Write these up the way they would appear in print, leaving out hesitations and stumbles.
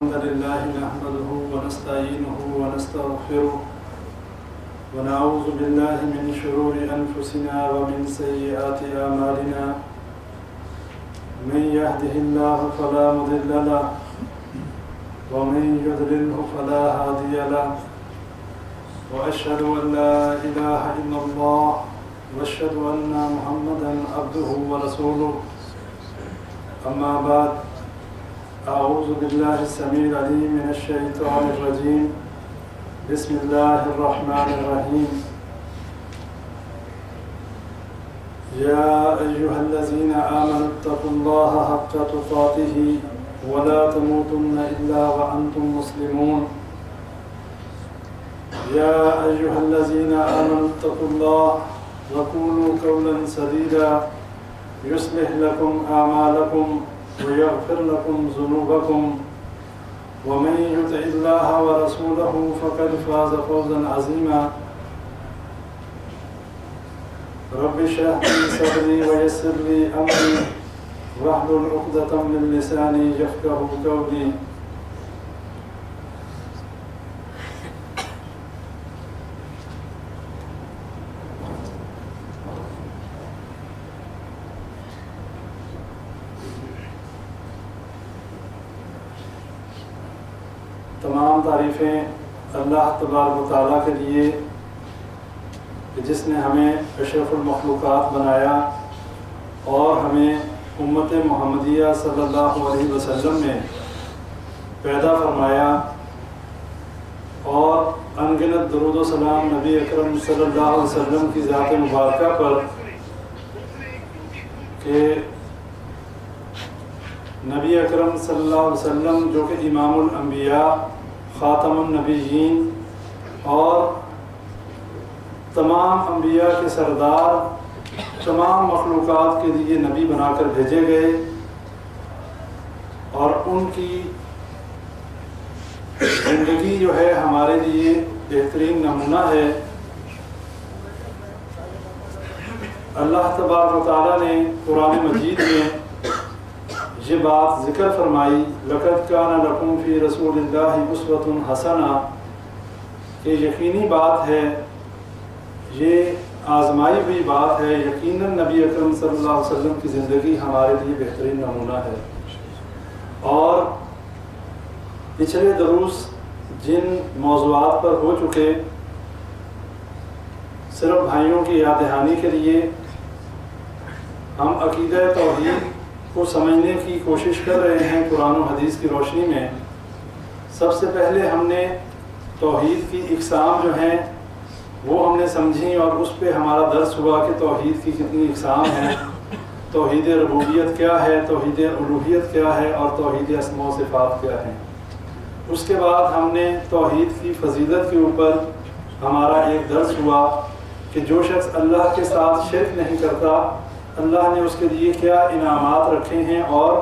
الحمد لله نحمده ونستعينه ونستغفره ونعوذ بالله من شرور أنفسنا ومن سيئات أعمالنا من يهده الله فلا مضل له ومن يضلله فلا هادي له وأشهد أن لا إله إلا الله وأشهد أن محمدا عبده ورسوله أما بعد أعوذ بالله السميع العليم من الشيطان الرجيم بسم الله الرحمن الرحيم يا أيها الذين آمنوا اتقوا الله حق تقاته ولا تموتن إلا وأنتم مسلمون يا أيها الذين آمنوا اتقوا الله وقولوا قولا سديدا يصلح لكم أعمالكم ويغفر لكم ذنوبكم ومن يطع الله ورسوله فقد فاز فوزا عظيما رب اشرح لي صدري ويسر لي امري واحلل عقدة من لساني يفقهوا قولي تمام تعریفیں اللہ تبارک و تعالیٰ کے لیے کہ جس نے ہمیں اشرف المخلوقات بنایا اور ہمیں امت محمدیہ صلی اللہ علیہ وسلم میں پیدا فرمایا اور انگنت درود و سلام نبی اکرم صلی اللہ علیہ وسلم کی ذات مبارکہ پر کہ نبی اکرم صلی اللہ علیہ وسلم جو کہ امام الانبیاء خاتم النبیین اور تمام انبیاء کے سردار تمام مخلوقات کے لیے نبی بنا کر بھیجے گئے اور ان کی زندگی جو ہے ہمارے لیے بہترین نمونہ ہے۔ اللہ تبارک و تعالیٰ نے قرآن مجید میں یہ بات ذکر فرمائی لَقَدْ كَانَ لَكُمْ فِي رَسُولِ اللَّهِ أُسْوَةٌ حَسَنَةٌ کہ یقینی بات ہے، یہ آزمائی ہوئی بات ہے، یقیناً نبی اکرم صلی اللہ علیہ وسلم کی زندگی ہمارے لیے بہترین نمونہ ہے۔ اور پچھلے دروس جن موضوعات پر ہو چکے، صرف بھائیوں کی یاد دہانی کے لیے ہم عقیدہ توحید کو سمجھنے کی کوشش کر رہے ہیں قرآن و حدیث کی روشنی میں۔ سب سے پہلے ہم نے توحید کی اقسام جو ہیں وہ ہم نے سمجھی اور اس پہ ہمارا درس ہوا کہ توحید کی کتنی اقسام ہیں، توحید ربوبیت کیا ہے، توحید الوہیت کیا ہے اور توحید اسماء و صفات کیا ہے۔ اس کے بعد ہم نے توحید کی فضیلت کے اوپر ہمارا ایک درس ہوا کہ جو شخص اللہ کے ساتھ شرک نہیں کرتا اللہ نے اس کے لیے کیا انعامات رکھے ہیں اور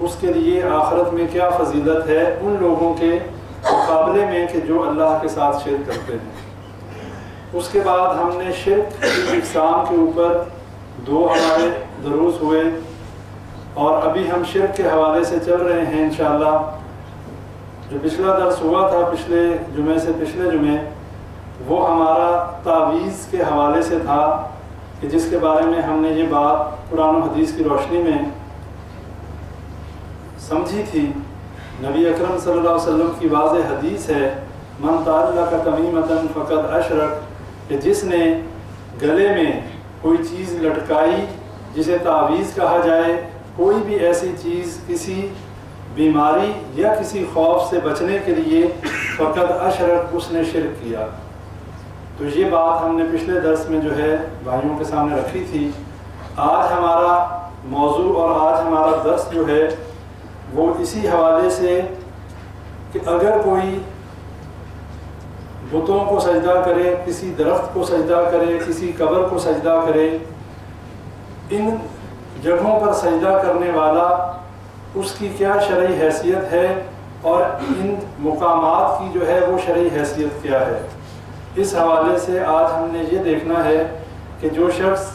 اس کے لیے آخرت میں کیا فضیلت ہے ان لوگوں کے مقابلے میں کہ جو اللہ کے ساتھ شرک کرتے ہیں۔ اس کے بعد ہم نے شرک کی اقسام کے اوپر دو ہمارے دروس ہوئے اور ابھی ہم شرک کے حوالے سے چل رہے ہیں انشاءاللہ۔ جو پچھلا درس ہوا تھا پچھلے جمعے سے پچھلے جمعے وہ ہمارا تعویذ کے حوالے سے تھا کہ جس کے بارے میں ہم نے یہ بات قرآن و حدیث کی روشنی میں سمجھی تھی۔ نبی اکرم صلی اللہ علیہ وسلم کی واضح حدیث ہے من تعلق تمیمۃ فقد اشرک کہ جس نے گلے میں کوئی چیز لٹکائی جسے تعویذ کہا جائے، کوئی بھی ایسی چیز کسی بیماری یا کسی خوف سے بچنے کے لیے فقد اشرک اس نے شرک کیا۔ تو یہ بات ہم نے پچھلے درس میں جو ہے بھائیوں کے سامنے رکھی تھی۔ آج ہمارا موضوع اور آج ہمارا درس جو ہے وہ اسی حوالے سے کہ اگر کوئی بتوں کو سجدہ کرے، کسی درخت کو سجدہ کرے، کسی قبر کو سجدہ کرے، ان جگہوں پر سجدہ کرنے والا اس کی کیا شرعی حیثیت ہے اور ان مقامات کی جو ہے وہ شرعی حیثیت کیا ہے۔ اس حوالے سے آج ہم نے یہ دیکھنا ہے کہ جو شخص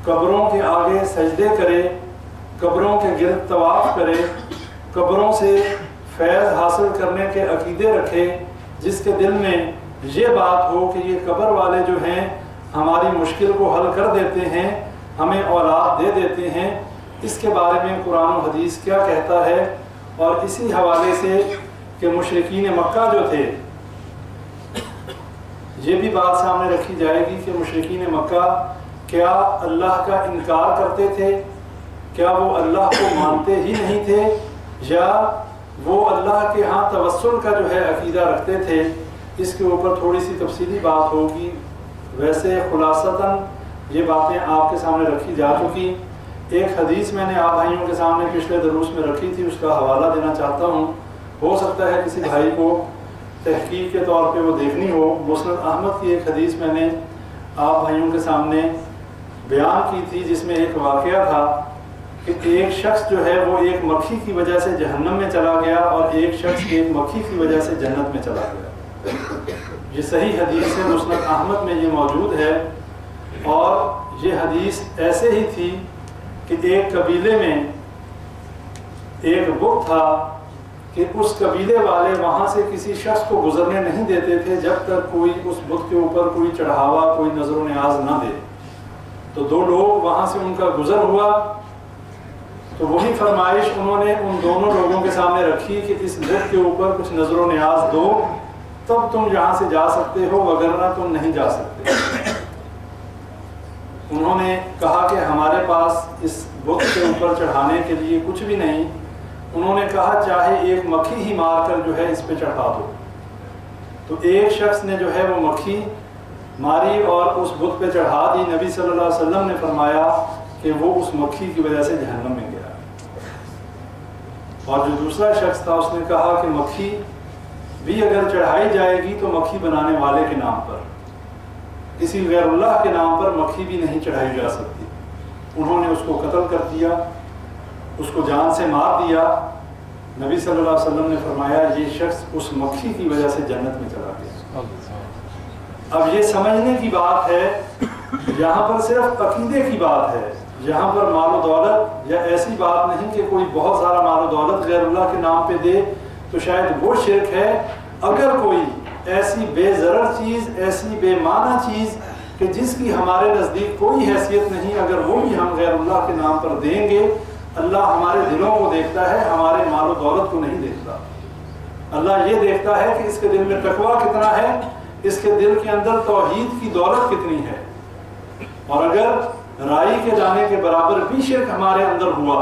قبروں کے آگے سجدے کرے، قبروں کے گرد طواف کرے، قبروں سے فیض حاصل کرنے کے عقیدے رکھے، جس کے دل میں یہ بات ہو کہ یہ قبر والے جو ہیں ہماری مشکل کو حل کر دیتے ہیں، ہمیں اولاد دے دیتے ہیں، اس کے بارے میں قرآن و حدیث کیا کہتا ہے۔ اور اسی حوالے سے کہ مشرکین مکہ جو تھے، یہ بھی بات سامنے رکھی جائے گی کہ مشرکین مکہ کیا اللہ کا انکار کرتے تھے؟ کیا وہ اللہ کو مانتے ہی نہیں تھے، یا وہ اللہ کے ہاں توسل کا جو ہے عقیدہ رکھتے تھے؟ اس کے اوپر تھوڑی سی تفصیلی بات ہوگی۔ ویسے خلاصتاً یہ باتیں آپ کے سامنے رکھی جا چکی۔ ایک حدیث میں نے آپ بھائیوں کے سامنے پچھلے دروس میں رکھی تھی، اس کا حوالہ دینا چاہتا ہوں، ہو سکتا ہے کسی بھائی کو تحقیق کے طور پہ وہ دیکھنی ہو۔ مسند احمد کی ایک حدیث میں نے آپ بھائیوں کے سامنے بیان کی تھی، جس میں ایک واقعہ تھا کہ ایک شخص جو ہے وہ ایک مکھی کی وجہ سے جہنم میں چلا گیا اور ایک شخص ایک مکھی کی وجہ سے جنت میں چلا گیا۔ یہ صحیح حدیث ہے، مسند احمد میں یہ موجود ہے۔ اور یہ حدیث ایسے ہی تھی کہ ایک قبیلے میں ایک بت تھا کہ اس قبیلے والے وہاں سے کسی شخص کو گزرنے نہیں دیتے تھے جب تک کوئی اس بت کے اوپر کوئی چڑھاوا، کوئی نظر و نیاز نہ دے۔ تو دو لوگ وہاں سے ان کا گزر ہوا، تو وہی فرمائش انہوں نے ان دونوں لوگوں کے سامنے رکھی کہ اس بت کے اوپر کچھ نظر و نیاز دو، تب تم یہاں سے جا سکتے ہو، وگرنہ تم نہیں جا سکتے۔ انہوں نے کہا کہ ہمارے پاس اس بت کے اوپر چڑھانے کے لیے کچھ بھی نہیں۔ انہوں نے کہا چاہے ایک مکھی ہی مار کر جو ہے اس پہ چڑھا دو۔ تو ایک شخص نے جو ہے وہ مکھی ماری اور اس بت پہ چڑھا دی۔ نبی صلی اللہ علیہ وسلم نے فرمایا کہ وہ اس مکھی کی وجہ سے جہنم میں گیا۔ اور جو دوسرا شخص تھا اس نے کہا کہ مکھی بھی اگر چڑھائی جائے گی تو مکھی بنانے والے کے نام پر، کسی غیر اللہ کے نام پر مکھی بھی نہیں چڑھائی جا سکتی۔ انہوں نے اس کو قتل کر دیا، اس کو جان سے مار دیا۔ نبی صلی اللہ علیہ وسلم نے فرمایا یہ شخص اس مکھی کی وجہ سے جنت میں چلا گیا۔ اب یہ سمجھنے کی بات ہے، یہاں پر صرف عقیدے کی بات ہے، یہاں پر مال و دولت یا ایسی بات نہیں کہ کوئی بہت سارا مال و دولت غیر اللہ کے نام پہ دے تو شاید وہ شرک ہے۔ اگر کوئی ایسی بے ضرر چیز، ایسی بے معنی چیز کہ جس کی ہمارے نزدیک کوئی حیثیت نہیں، اگر وہ بھی ہم غیر اللہ کے نام پر دیں گے، اللہ ہمارے دلوں کو دیکھتا ہے، ہمارے مال و دولت کو نہیں دیکھتا۔ اللہ یہ دیکھتا ہے کہ اس کے دل میں تقویٰ کتنا ہے، اس کے دل کے اندر توحید کی دولت کتنی ہے۔ اور اگر رائی کے دانے کے برابر بھی شرک ہمارے اندر ہوا،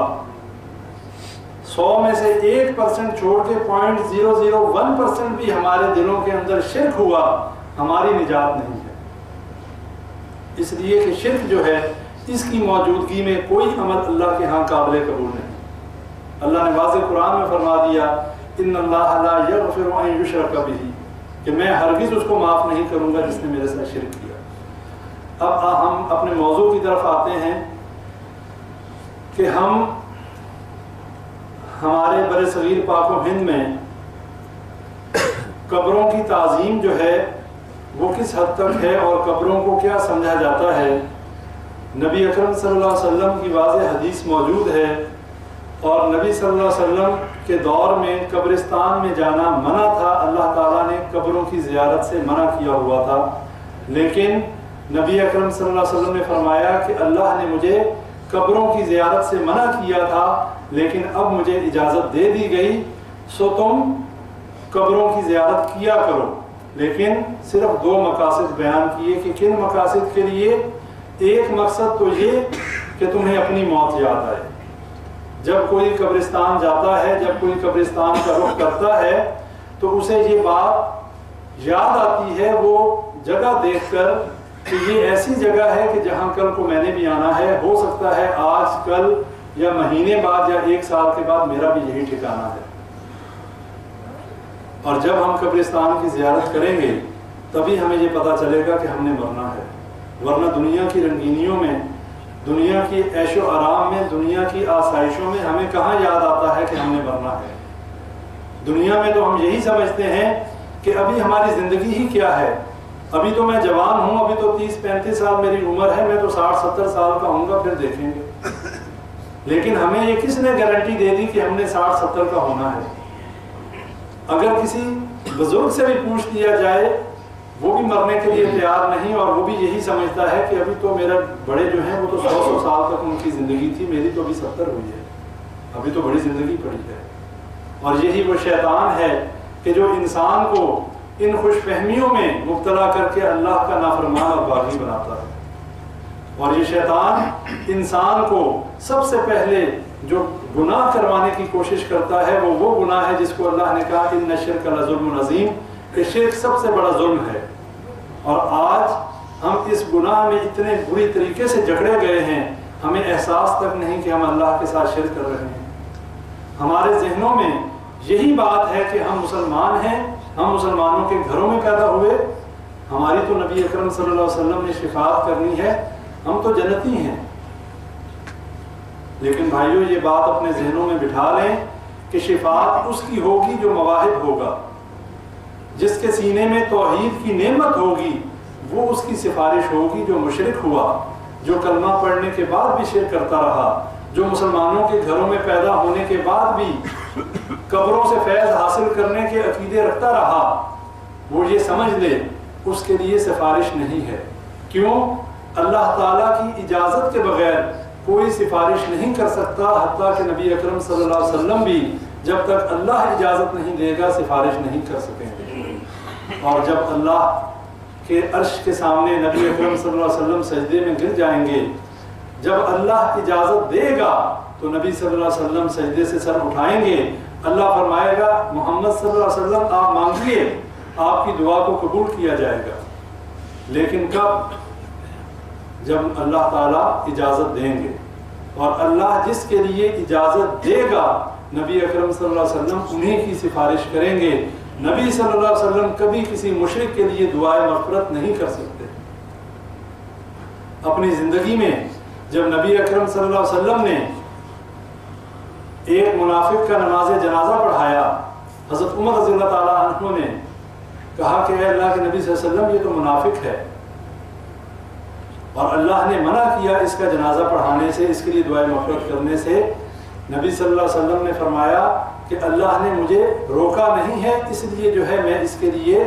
100 میں سے 1% چھوڑ کے 0.001% بھی ہمارے دلوں کے اندر شرک ہوا، ہماری نجات نہیں ہے۔ اس لیے کہ شرک جو ہے اس کی موجودگی میں کوئی عمل اللہ کے ہاں قابل قبول نہیں۔ اللہ نے واضح قرآن میں فرما دیا ان اللہ لا یغفر ان یشرک بہ، کہ میں ہرگز اس کو معاف نہیں کروں گا جس نے میرے ساتھ شرک کیا۔ اب ہم اپنے موضوع کی طرف آتے ہیں کہ ہمارے بر صغیر پاک و ہند میں قبروں کی تعظیم جو ہے وہ کس حد تک ہے اور قبروں کو کیا سمجھا جاتا ہے۔ نبی اکرم صلی اللہ علیہ وسلم کی واضح حدیث موجود ہے، اور نبی صلی اللہ علیہ وسلم کے دور میں قبرستان میں جانا منع تھا، اللہ تعالیٰ نے قبروں کی زیارت سے منع کیا ہوا تھا۔ لیکن نبی اکرم صلی اللہ علیہ وسلم نے فرمایا کہ اللہ نے مجھے قبروں کی زیارت سے منع کیا تھا، لیکن اب مجھے اجازت دے دی گئی، سو تم قبروں کی زیارت کیا کرو۔ لیکن صرف 2 مقاصد بیان کیے کہ کن مقاصد کے لیے۔ ایک مقصد تو یہ کہ تمہیں اپنی موت یاد آئے۔ جب کوئی قبرستان جاتا ہے، جب کوئی قبرستان کا رخ کرتا ہے تو اسے یہ بات یاد آتی ہے وہ جگہ دیکھ کر کہ یہ ایسی جگہ ہے کہ جہاں کل کو میں نے بھی آنا ہے، ہو سکتا ہے آج کل یا مہینے بعد یا 1 سال کے بعد میرا بھی یہی ٹھکانہ ہے۔ اور جب ہم قبرستان کی زیارت کریں گے تبھی ہمیں یہ پتہ چلے گا کہ ہم نے مرنا ہے، ورنہ دنیا کی رنگینیوں میں، دنیا کی عیش و آرام میں، دنیا کی آسائشوں میں ہمیں کہاں یاد آتا ہے کہ ہم نے مرنا ہے۔ دنیا میں تو ہم یہی سمجھتے ہیں کہ ابھی ہماری زندگی ہی کیا ہے، ابھی تو میں جوان ہوں، ابھی تو 30-35 سال میری عمر ہے، میں تو 60-70 سال کا ہوں گا، پھر دیکھیں گے۔ لیکن ہمیں یہ کس نے گارنٹی دے دی کہ ہم نے 60-70 کا ہونا ہے؟ اگر کسی بزرگ سے بھی پوچھ لیا جائے وہ بھی مرنے کے لیے تیار نہیں، اور وہ بھی یہی سمجھتا ہے کہ ابھی تو میرا بڑے جو ہیں وہ تو 100 سال تک ان کی زندگی تھی، میری تو ابھی 70 ہوئی ہے، ابھی تو بڑی زندگی پڑی ہے۔ اور یہی وہ شیطان ہے کہ جو انسان کو ان خوش فہمیوں میں مبتلا کر کے اللہ کا نافرمان اور باغی بناتا ہے۔ اور یہ شیطان انسان کو سب سے پہلے جو گناہ کروانے کی کوشش کرتا ہے وہ گناہ ہے جس کو اللہ نے کہا ان الشرک لظلم عظیم، کہ شرک سب سے بڑا ظلم ہے۔ اور آج ہم اس گناہ میں اتنے بری طریقے سے جکڑے گئے ہیں، ہمیں احساس تک نہیں کہ ہم اللہ کے ساتھ شرک کر رہے ہیں۔ ہمارے ذہنوں میں یہی بات ہے کہ ہم مسلمان ہیں، ہم مسلمانوں کے گھروں میں پیدا ہوئے، ہماری تو نبی اکرم صلی اللہ علیہ وسلم نے شفاعت کرنی ہے، ہم تو جنتی ہیں۔ لیکن بھائیو یہ بات اپنے ذہنوں میں بٹھا لیں کہ شفاعت اس کی ہوگی جو مواہب ہوگا، جس کے سینے میں توحید کی نعمت ہوگی، وہ اس کی سفارش ہوگی۔ جو مشرک ہوا، جو کلمہ پڑھنے کے بعد بھی شرک کرتا رہا، جو مسلمانوں کے گھروں میں پیدا ہونے کے بعد بھی قبروں سے فیض حاصل کرنے کے عقیدے رکھتا رہا، وہ یہ سمجھ لے اس کے لیے سفارش نہیں ہے۔ کیوں؟ اللہ تعالیٰ کی اجازت کے بغیر کوئی سفارش نہیں کر سکتا، حتیٰ کہ نبی اکرم صلی اللہ علیہ وسلم بھی جب تک اللہ اجازت نہیں دے گا سفارش نہیں کر سکیں گے۔ اور جب اللہ کے عرش کے سامنے نبی اکرم صلی اللہ علیہ وسلم سجدے میں گر جائیں گے، جب اللہ اجازت دے گا تو نبی صلی اللہ علیہ وسلم سجدے سے سر اٹھائیں گے، اللہ فرمائے گا محمد صلی اللہ علیہ وسلم آپ مانگیے، آپ کی دعا کو قبول کیا جائے گا۔ لیکن کب؟ جب اللہ تعالیٰ اجازت دیں گے، اور اللہ جس کے لیے اجازت دے گا نبی اکرم صلی اللہ علیہ وسلم انہیں کی سفارش کریں گے۔ نبی صلی اللہ علیہ وسلم کبھی کسی مشرک کے لیے دعائے مغفرت نہیں کر سکتے۔ اپنی زندگی میں جب نبی اکرم صلی اللہ علیہ وسلم نے ایک منافق کا نماز جنازہ پڑھایا، حضرت عمر رضی اللہ تعالیٰ عنہ نے کہا کہ اے اللہ کے نبی صلی اللہ علیہ وسلم یہ تو منافق ہے، اور اللہ نے منع کیا اس کا جنازہ پڑھانے سے، اس کے لیے دعائے مغفرت کرنے سے۔ نبی صلی اللہ علیہ وسلم نے فرمایا کہ اللہ نے مجھے روکا نہیں ہے، اس لیے جو ہے میں اس کے لیے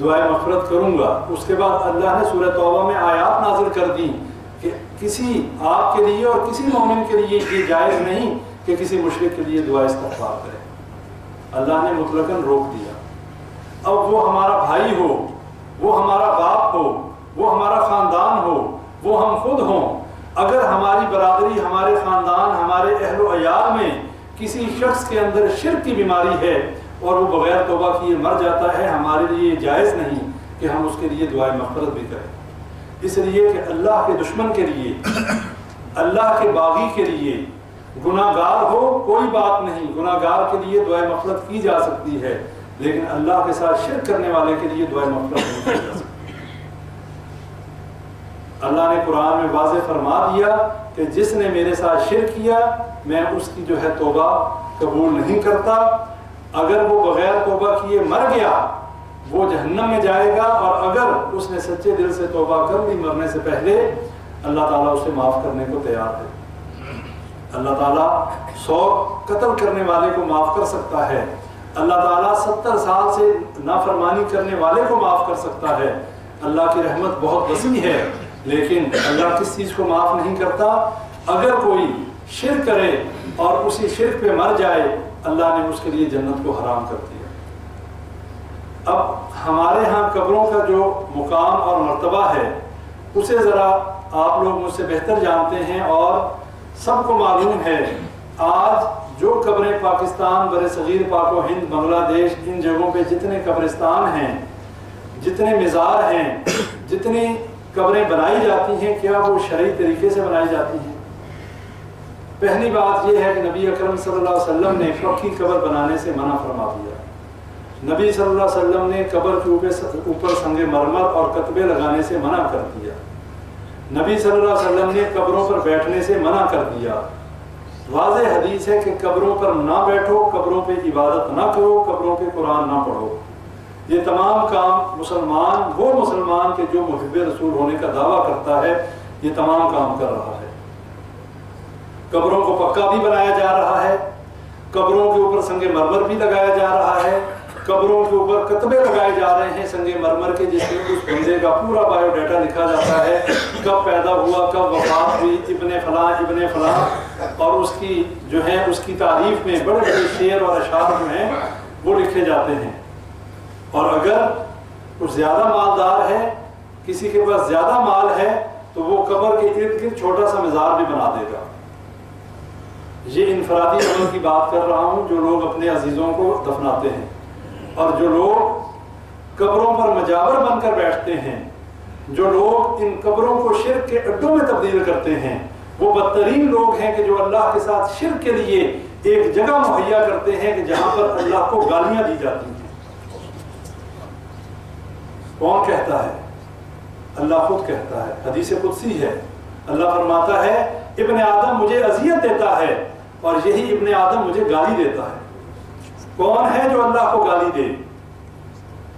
دعائے مغفرت کروں گا۔ اس کے بعد اللہ نے سورہ توبہ میں آیات نازل کر دی کہ کسی آپ کے لیے اور کسی مومن کے لیے یہ جائز نہیں کہ کسی مشرک کے لیے دعا استغفار کرے۔ اللہ نے مطلقاً روک دیا۔ اب وہ ہمارا بھائی ہو، وہ ہمارا باپ ہو، وہ ہمارا خاندان ہو، وہ ہم خود ہوں، اگر ہماری برادری، ہمارے خاندان، ہمارے اہل و عیال میں کسی شخص کے اندر شرک کی بیماری ہے اور وہ بغیر توبہ کیے مر جاتا ہے، ہمارے لیے جائز نہیں کہ ہم اس کے لیے دعائے مغفرت بھی کریں۔ اس لیے کہ اللہ کے دشمن کے لیے، اللہ کے باغی کے لیے، گناہ گار ہو کوئی بات نہیں، گناہ گار کے لیے دعائے مغفرت کی جا سکتی ہے، لیکن اللہ کے ساتھ شرک کرنے والے کے لیے دعائے مغفرت نہیں کی جا سکتی۔ اللہ نے قرآن میں واضح فرما دیا کہ جس نے میرے ساتھ شرک کیا میں اس کی جو ہے توبہ قبول نہیں کرتا۔ اگر وہ بغیر توبہ کیے مر گیا وہ جہنم میں جائے گا، اور اگر اس نے سچے دل سے توبہ کر لی مرنے سے پہلے، اللہ تعالیٰ اسے معاف کرنے کو تیار ہے۔ اللہ تعالیٰ 100 قتل کرنے والے کو معاف کر سکتا ہے، اللہ تعالیٰ 70 سال سے نافرمانی کرنے والے کو معاف کر سکتا ہے۔ اللہ کی رحمت بہت وسیع ہے، لیکن اللہ کس چیز کو معاف نہیں کرتا؟ اگر کوئی شرک کرے اور اسی شرک پہ مر جائے، اللہ نے اس کے لیے جنت کو حرام کر دیا۔ اب ہمارے ہاں قبروں کا جو مقام اور مرتبہ ہے اسے ذرا آپ لوگ مجھ سے بہتر جانتے ہیں، اور سب کو معلوم ہے آج جو قبریں پاکستان، بر صغیر، پاک و ہند، بنگلہ دیش، ان جگہوں پہ جتنے قبرستان ہیں، جتنے مزار ہیں، جتنی قبریں بنائی جاتی ہیں، کیا وہ شرعی طریقے سے بنائی جاتی ہیں؟ پہلی بات یہ ہے کہ نبی اکرم صلی اللہ علیہ وسلم نے پکی قبر بنانے سے منع فرما دیا۔ نبی صلی اللہ علیہ وسلم نے قبر کے اوپر سنگ مرمر اور کتبے لگانے سے منع کر دیا۔ نبی صلی اللہ علیہ وسلم نے قبروں پر بیٹھنے سے منع کر دیا۔ واضح حدیث ہے کہ قبروں پر نہ بیٹھو، قبروں پہ عبادت نہ کرو، قبروں پہ قرآن نہ پڑھو۔ یہ تمام کام مسلمان، وہ مسلمان کے جو محب رسول ہونے کا دعویٰ کرتا ہے، یہ تمام کام کر رہا ہے۔ قبروں کو پکا بھی بنایا جا رہا ہے، قبروں کے اوپر سنگ مرمر بھی لگایا جا رہا ہے، قبروں کے اوپر کتبے لگائے جا رہے ہیں سنگ مرمر کے، جس میں اس بندے کا پورا بایو ڈیٹا لکھا جاتا ہے، کب پیدا ہوا، کب وفات ہوئی، ابن فلاں ابن فلاں، اور اس کی جو ہے اس کی تعریف میں بڑے بڑے شعر اور اشعار جو ہیں وہ لکھے جاتے ہیں۔ اور اگر کچھ زیادہ مالدار ہے، کسی کے پاس زیادہ مال ہے، تو وہ قبر کے ارد گرد چھوٹا سا مزار بھی بنا دے گا۔ یہ انفرادی عمل کی بات کر رہا ہوں، جو لوگ اپنے عزیزوں کو دفناتے ہیں، اور جو لوگ قبروں پر مجاور بن کر بیٹھتے ہیں، جو لوگ ان قبروں کو شرک کے اڈوں میں تبدیل کرتے ہیں، وہ بدترین لوگ ہیں کہ جو اللہ کے ساتھ شرک کے لیے ایک جگہ مہیا کرتے ہیں کہ جہاں پر اللہ کو گالیاں دی جاتی ہیں۔ کون کہتا ہے؟ اللہ خود کہتا ہے، حدیث قدسی ہے۔ اللہ فرماتا ہے ابن آدم مجھے اذیت دیتا ہے اور یہی ابن آدم مجھے گالی دیتا ہے۔ کون ہے جو اللہ کو گالی دے؟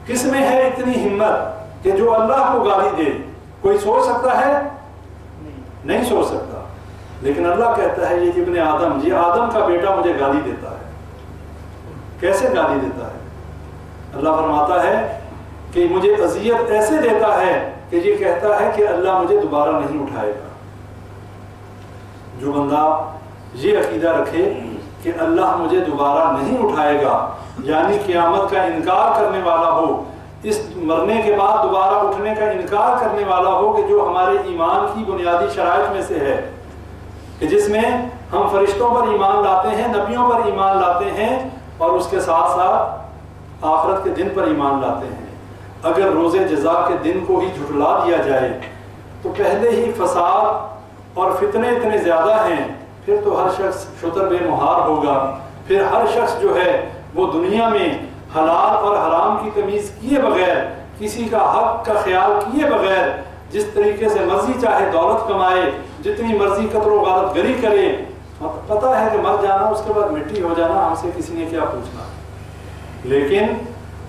کس میں ہے اتنی ہمت کہ جو اللہ کو گالی دے؟ کوئی سوچ سکتا ہے؟ نہیں سوچ سکتا۔ لیکن اللہ کہتا ہے یہ ابن آدم، یہ آدم کا بیٹا مجھے گالی دیتا ہے۔ کیسے گالی دیتا ہے؟ اللہ فرماتا ہے کہ مجھے اذیت ایسے دیتا ہے کہ یہ کہتا ہے کہ اللہ مجھے دوبارہ نہیں اٹھائے گا۔ جو بندہ یہ عقیدہ رکھے کہ اللہ مجھے دوبارہ نہیں اٹھائے گا، یعنی قیامت کا انکار کرنے والا ہو، اس مرنے کے بعد دوبارہ اٹھنے کا انکار کرنے والا ہو، کہ جو ہمارے ایمان کی بنیادی شرائط میں سے ہے، کہ جس میں ہم فرشتوں پر ایمان لاتے ہیں، نبیوں پر ایمان لاتے ہیں، اور اس کے ساتھ ساتھ آخرت کے دن پر ایمان لاتے ہیں۔ اگر روز جزا کے دن کو ہی جھٹلا دیا جائے تو پہلے ہی فساد اور فتنے اتنے زیادہ ہیں، پھر تو ہر شخص شتر بے مہار ہوگا۔ پھر ہر شخص جو ہے وہ دنیا میں حلال اور حرام کی تمیز کیے بغیر، کسی کا حق کا خیال کیے بغیر، جس طریقے سے مرضی چاہے دولت کمائے، جتنی مرضی قتل و غارت گری کرے، پتہ ہے کہ مر جانا، اس کے بعد مٹی ہو جانا، ہم سے کسی نے کیا پوچھنا۔ لیکن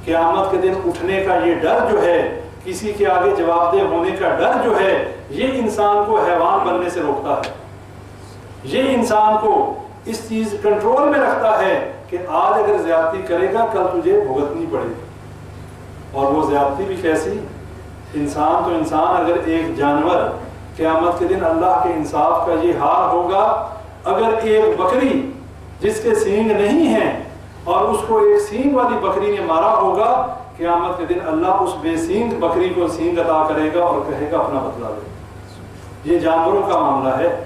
قیامت کے دن اٹھنے کا یہ ڈر جو ہے، کسی کے آگے جواب دہ ہونے کا ڈر جو ہے، یہ انسان کو حیوان بننے سے روکتا ہے۔ یہ انسان کو اس چیز کنٹرول میں رکھتا ہے کہ آج اگر زیادتی کرے گا کل تجھے بھگتنی پڑے گی۔ اور وہ زیادتی بھی کیسی؟ انسان تو انسان، اگر ایک جانور، قیامت کے دن اللہ کے انصاف کا یہ حال ہوگا، اگر ایک بکری جس کے سینگ نہیں ہیں اور اس کو ایک سینگ والی بکری نے مارا ہوگا، قیامت کے دن اللہ اس بے سینگ بکری کو سینگ عطا کرے گا اور کہے گا اپنا بدلہ لے۔ یہ جانوروں کا معاملہ ہے۔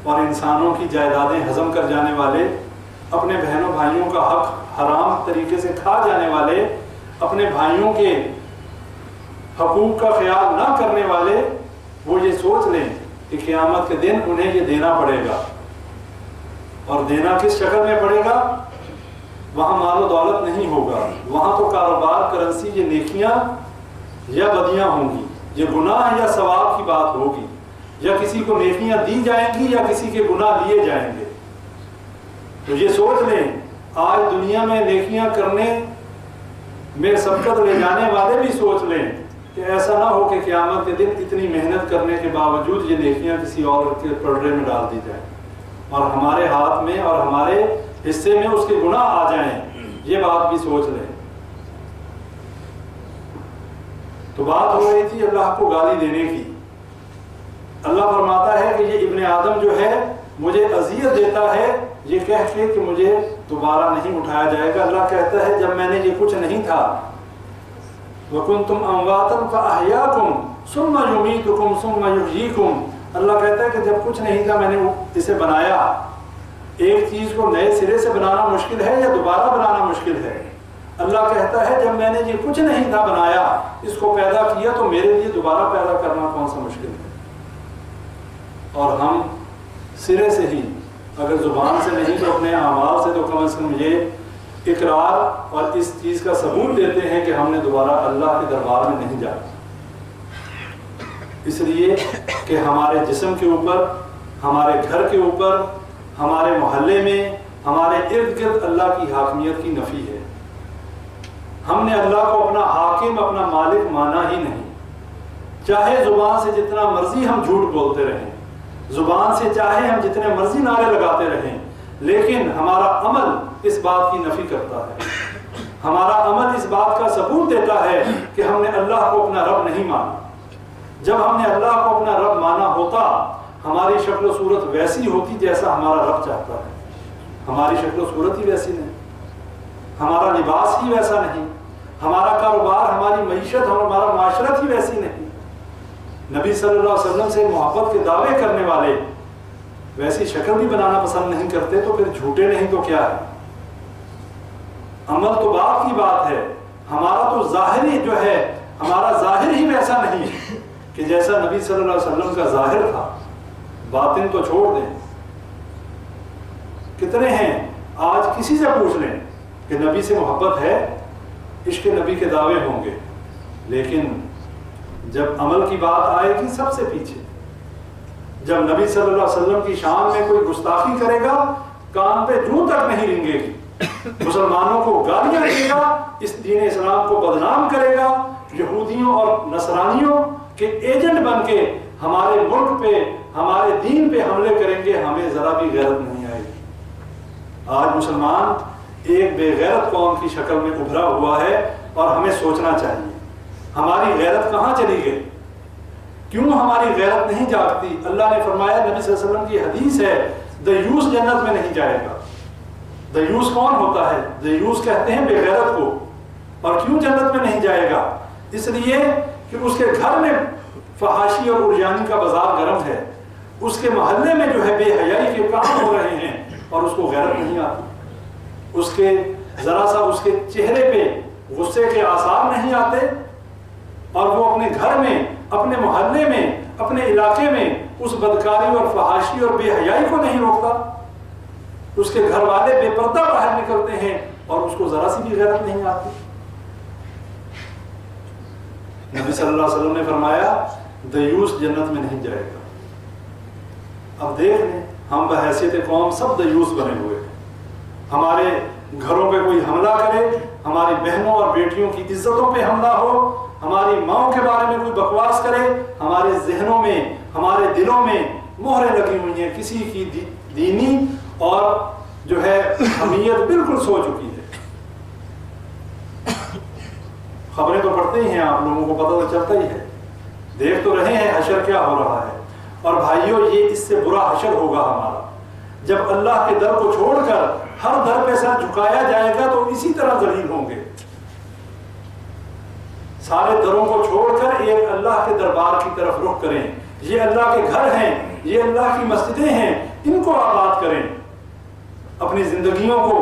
اور انسانوں کی جائیدادیں ہضم کر جانے والے، اپنے بہنوں بھائیوں کا حق حرام طریقے سے کھا جانے والے، اپنے بھائیوں کے حقوق کا خیال نہ کرنے والے، وہ یہ سوچ لیں کہ قیامت کے دن انہیں یہ دینا پڑے گا۔ اور دینا کس شکل میں پڑے گا؟ وہاں مال و دولت نہیں ہوگا، وہاں تو کاروبار، کرنسی، یہ نیکیاں یا بدیاں ہوں گی، یہ گناہ یا ثواب کی بات ہوگی، یا کسی کو نیکیاں دی جائیں گی یا کسی کے گناہ لیے جائیں گے۔ تو یہ سوچ لیں، آج دنیا میں نیکیاں کرنے میں سبقت لے جانے والے بھی سوچ لیں کہ ایسا نہ ہو کہ قیامت کے دن اتنی محنت کرنے کے باوجود یہ نیکیاں کسی اور کے پلڑے میں ڈال دی جائیں اور ہمارے ہاتھ میں اور ہمارے حصے میں اس کے گناہ آ جائیں۔ یہ بات بھی سوچ لیں۔ تو بات ہو رہی تھی اللہ کو گالی دینے کی۔ اللہ فرماتا ہے کہ یہ ابن آدم جو ہے مجھے اذیت دیتا ہے، یہ کہہ کے کہ مجھے دوبارہ نہیں اٹھایا جائے گا۔ اللہ کہتا ہے جب میں نے یہ کچھ نہیں تھا، وَكُنْتُمْ أَمْوَاتًا فَأَحْيَاكُمْ ثُمَّ يُمِيتُكُمْ ثُمَّ يُحْيِيكُمْ، اللہ کہتا ہے کہ جب کچھ نہیں تھا میں نے اسے بنایا۔ ایک چیز کو نئے سرے سے بنانا مشکل ہے یا دوبارہ بنانا مشکل ہے؟ اللہ کہتا ہے جب میں نے یہ کچھ نہیں تھا بنایا، اس کو پیدا کیا، تو میرے لیے دوبارہ پیدا کرنا کون سا مشکل ہے؟ اور ہم سرے سے ہی، اگر زبان سے نہیں تو اپنے اعمال سے تو کم از کم یہ اقرار اور اس چیز کا ثبوت دیتے ہیں کہ ہم نے دوبارہ اللہ کے دربار میں نہیں جانا، اس لیے کہ ہمارے جسم کے اوپر، ہمارے گھر کے اوپر، ہمارے محلے میں، ہمارے ارد گرد اللہ کی حاکمیت کی نفی ہے۔ ہم نے اللہ کو اپنا حاکم، اپنا مالک مانا ہی نہیں۔ چاہے زبان سے جتنا مرضی ہم جھوٹ بولتے رہیں، زبان سے چاہے ہم جتنے مرضی نعرے لگاتے رہیں، لیکن ہمارا عمل اس بات کی نفی کرتا ہے۔ ہمارا عمل اس بات کا ثبوت دیتا ہے کہ ہم نے اللہ کو اپنا رب نہیں مانا۔ جب ہم نے اللہ کو اپنا رب مانا ہوتا، ہماری شکل و صورت ویسی ہوتی جیسا ہمارا رب چاہتا ہے۔ ہماری شکل و صورت ہی ویسی نہیں، ہمارا لباس ہی ویسا نہیں، ہمارا کاروبار، ہماری معیشت، ہمارا معاشرت ہی ویسی نہیں۔ نبی صلی اللہ علیہ وسلم سے محبت کے دعوے کرنے والے ویسی شکل بھی بنانا پسند نہیں کرتے، تو پھر جھوٹے نہیں تو کیا ہے؟ عمل تو بعد کی بات ہے، ہمارا تو ظاہری جو ہے، ہمارا ظاہر ہی ویسا نہیں کہ جیسا نبی صلی اللہ علیہ وسلم کا ظاہر تھا۔ باطن تو چھوڑ دیں، کتنے ہیں آج کسی سے پوچھ لیں کہ نبی سے محبت ہے، عشق نبی کے دعوے ہوں گے، لیکن جب عمل کی بات آئے گی سب سے پیچھے۔ جب نبی صلی اللہ علیہ وسلم کی شان میں کوئی گستاخی کرے گا، کان پہ جوں تک نہیں رنگے گی، مسلمانوں کو گالیاں دے گا، اس دین اسلام کو بدنام کرے گا، یہودیوں اور نصرانیوں کے ایجنٹ بن کے ہمارے ملک پہ، ہمارے دین پہ حملے کریں گے، ہمیں ذرا بھی غیرت نہیں آئے گی۔ آج مسلمان ایک بے غیرت قوم کی شکل میں ابھرا ہوا ہے، اور ہمیں سوچنا چاہیے ہماری غیرت کہاں چلی گئی، کیوں ہماری غیرت نہیں جاگتی؟ اللہ نے فرمایا، نبی صلی اللہ علیہ وسلم کی حدیث ہے، دیوس جنت میں نہیں جائے گا۔ دیوس کون ہوتا ہے؟ دیوس کہتے ہیں بے غیرت کو۔ اور کیوں جنت میں نہیں جائے گا؟ اس لیے کہ اس کے گھر میں فحاشی اور عریانی کا بازار گرم ہے، اس کے محلے میں جو ہے بے حیائی کے کام ہو رہے ہیں، اور اس کو غیرت نہیں آتی، اس کے ذرا سا اس کے چہرے پہ غصے کے آثار نہیں آتے، اور وہ اپنے گھر میں، اپنے محلے میں، اپنے علاقے میں اس بدکاری اور فحاشی اور بے حیائی کو نہیں روکتا۔ اس کے گھر والے بے پردہ باہر نکلتے ہیں اور اس کو ذرا سی بھی غیرت نہیں آتی۔ نبی صلی اللہ علیہ وسلم نے فرمایا، دیوس جنت میں نہیں جائے گا۔ اب دیکھ لیں، ہم بحیثیت قوم سب دیوس بنے ہوئے ہیں۔ ہمارے گھروں پہ کوئی حملہ کرے، ہماری بہنوں اور بیٹیوں کی عزتوں پہ حملہ ہو، ہماری ماؤں کے بارے میں کوئی بکواس کرے، ہمارے ذہنوں میں، ہمارے دلوں میں مہریں لگی ہوئی ہیں، کسی کی دینی اور جو ہے حمیت بالکل سو چکی ہے۔ خبریں تو پڑھتے ہی ہیں، آپ لوگوں کو پتہ تو چلتا ہی ہے، دیکھ تو رہے ہیں حشر کیا ہو رہا ہے۔ اور بھائیوں، یہ اس سے برا حشر ہوگا ہمارا، جب اللہ کے در کو چھوڑ کر ہر در پہ سر جھکایا جائے گا تو اسی طرح ذلیل ہوں گے۔ سارے دروں کو چھوڑ کر ایک اللہ کے دربار کی طرف رخ کریں۔ یہ اللہ کے گھر ہیں، یہ اللہ کی مسجدیں ہیں، ان کو آباد کریں، اپنی زندگیوں کو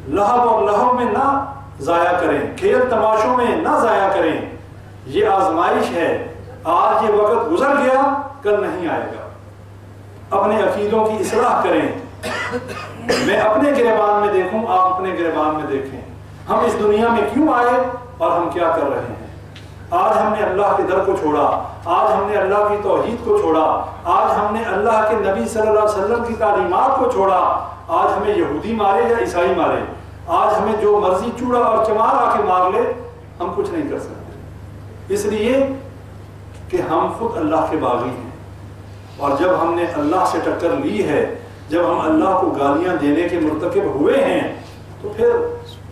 لہو اور لہو میں نہ ضائع کریں، کھیل تماشوں میں نہ ضائع کریں۔ یہ آزمائش ہے، آج یہ وقت گزر گیا، کل نہیں آئے گا۔ اپنے عقیدوں کی اصلاح کریں۔ میں اپنے گریبان میں دیکھوں، آپ اپنے گریبان میں دیکھیں، ہم اس دنیا میں کیوں آئے اور ہم کیا کر رہے ہیں۔ آج ہم نے اللہ کے در کو چھوڑا، آج ہم نے اللہ کی توحید کو چھوڑا، آج ہم نے اللہ کے نبی صلی اللہ علیہ وسلم کی تعلیمات کو چھوڑا، آج ہمیں یہودی مارے یا عیسائی مارے، آج ہمیں جو مرضی چوڑا اور چمار آ کے مار لے، ہم کچھ نہیں کر سکتے، اس لیے کہ ہم خود اللہ کے باغی ہیں۔ اور جب ہم نے اللہ سے ٹکر لی ہے، جب ہم اللہ کو گالیاں دینے کے مرتکب ہوئے ہیں، تو پھر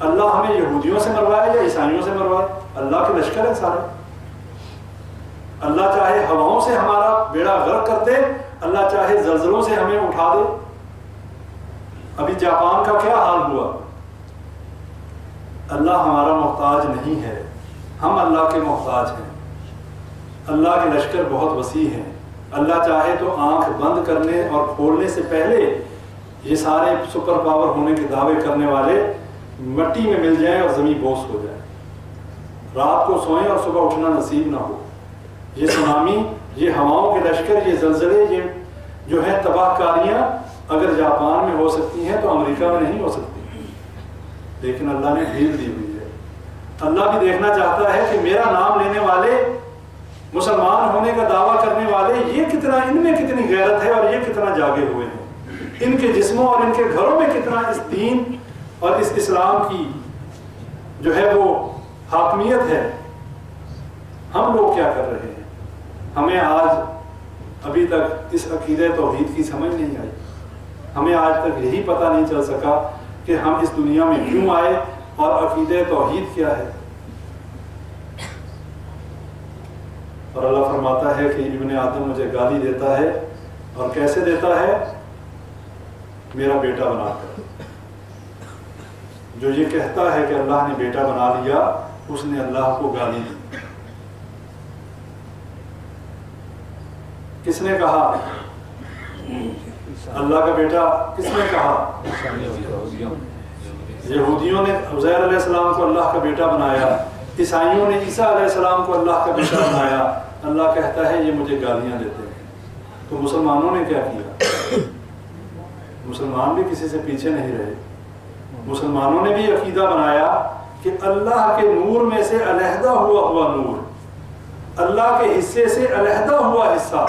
اللہ ہمیں یہودیوں سے مروائے یا عیسائیوں سے مروائے؟ اللہ کے لشکر ہیں سارے۔ اللہ چاہے ہواؤں سے ہمارا بیڑا غرق کر دے، اللہ چاہے زلزلوں سے ہمیں اٹھا دے۔ ابھی جاپان کا کیا حال ہوا؟ اللہ ہمارا محتاج نہیں ہے، ہم اللہ کے محتاج ہیں۔ اللہ کے لشکر بہت وسیع ہیں، اللہ چاہے تو آنکھ بند کرنے اور کھولنے سے پہلے یہ سارے سپر پاور ہونے کے دعوے کرنے والے مٹی میں مل جائیں اور زمین بوس ہو جائے، رات کو سوئیں اور صبح اٹھنا نصیب نہ ہو۔ یہ سونامی، یہ ہواؤں کے لشکر، یہ زلزلے، یہ جو ہے تباہ کاریاں اگر جاپان میں ہو سکتی ہیں تو امریکہ میں نہیں ہو سکتی۔ لیکن اللہ نے ڈھیل دی ہوئی ہے۔ اللہ بھی دیکھنا چاہتا ہے کہ میرا نام لینے والے، مسلمان ہونے کا دعویٰ کرنے والے، یہ کتنا، ان میں کتنی غیرت ہے اور یہ کتنا جاگے ہوئے ہیں، ان کے جسموں اور ان کے گھروں میں کتنا اس دین اور اس اسلام کی جو ہے وہ حاکمیت ہے۔ ہم لوگ کیا کر رہے ہیں؟ ہمیں آج ابھی تک اس عقیدہ توحید کی سمجھ نہیں آئی، ہمیں آج تک یہی پتہ نہیں چل سکا کہ ہم اس دنیا میں کیوں آئے اور عقیدہ توحید کیا ہے. اور اللہ فرماتا ہے کہ ابن آدم مجھے گالی دیتا ہے، اور کیسے دیتا ہے؟ میرا بیٹا بنا کر. جو یہ کہتا ہے کہ اللہ نے بیٹا بنا لیا، اس نے اللہ کو گالی دی. کس نے کہا اللہ کا بیٹا؟ کس نے کہا؟ یہودیوں نے عزیر علیہ السلام کو اللہ کا بیٹا بنایا، عیسائیوں نے عیسیٰ علیہ السلام کو اللہ کا بیٹا بنایا. اللہ کہتا ہے یہ مجھے گالیاں دیتے ہیں. تو مسلمانوں نے کیا کیا؟ مسلمان بھی کسی سے پیچھے نہیں رہے. مسلمانوں نے بھی عقیدہ بنایا کہ اللہ کے نور میں سے علیحدہ ہوا نور، اللہ کے حصے سے علیحدہ ہوا حصہ.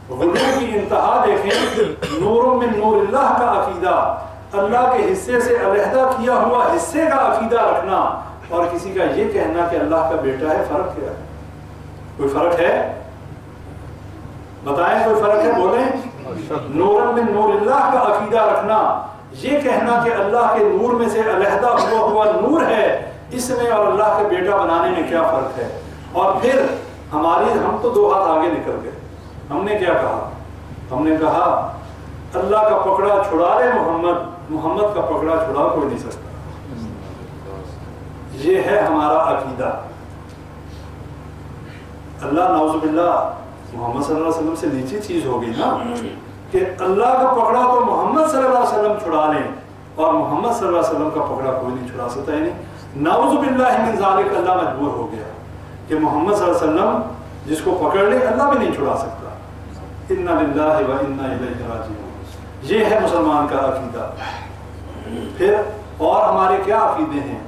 غلو کی انتہا دیکھیں، نور من نور اللہ کا عقیدہ، اللہ کے حصے سے علیحدہ کیا ہوا حصے کا عقیدہ رکھنا، اور کسی کا یہ کہنا کہ اللہ کا بیٹا ہے. فرق کیا ہے؟ کوئی فرق ہے؟ بتائیں کوئی فرق ہے؟ بولیں. نور من نور اللہ کا عقیدہ رکھنا، یہ کہنا کہ اللہ کے نور میں سے علیحدہ ہوا نور ہے، اس میں اور اللہ کا بیٹا بنانے میں کیا فرق ہے؟ اور پھر ہم تو 2 ہاتھ آگے نکل گئے. ہم نے کیا کہا؟ ہم نے کہا اللہ کا پکڑا چھڑا لے محمد کا پکڑا چھڑا کوئی نہیں سکتا. یہ ہے ہمارا عقیدہ. اللہ نعوذ باللہ محمد صلی اللہ علیہ وسلم سے نیچی چیز ہوگی نا کہ اللہ کا پکڑا تو محمد صلی اللہ علیہ وسلم چھڑا لیں، اور محمد صلی اللہ علیہ وسلم کا پکڑا کوئی نہیں چھڑا سکتا. یعنی نعوذ باللہ من ذالک اللہ مجبور ہو گیا کہ محمد صلی اللہ علیہ وسلم جس کو پکڑ لے اللہ بھی نہیں چھڑا سکتا. انا للہ و انا الیہ راجعون. یہ ہے مسلمان کا عقیدہ. پھر اور ہمارے کیا عقیدے ہیں؟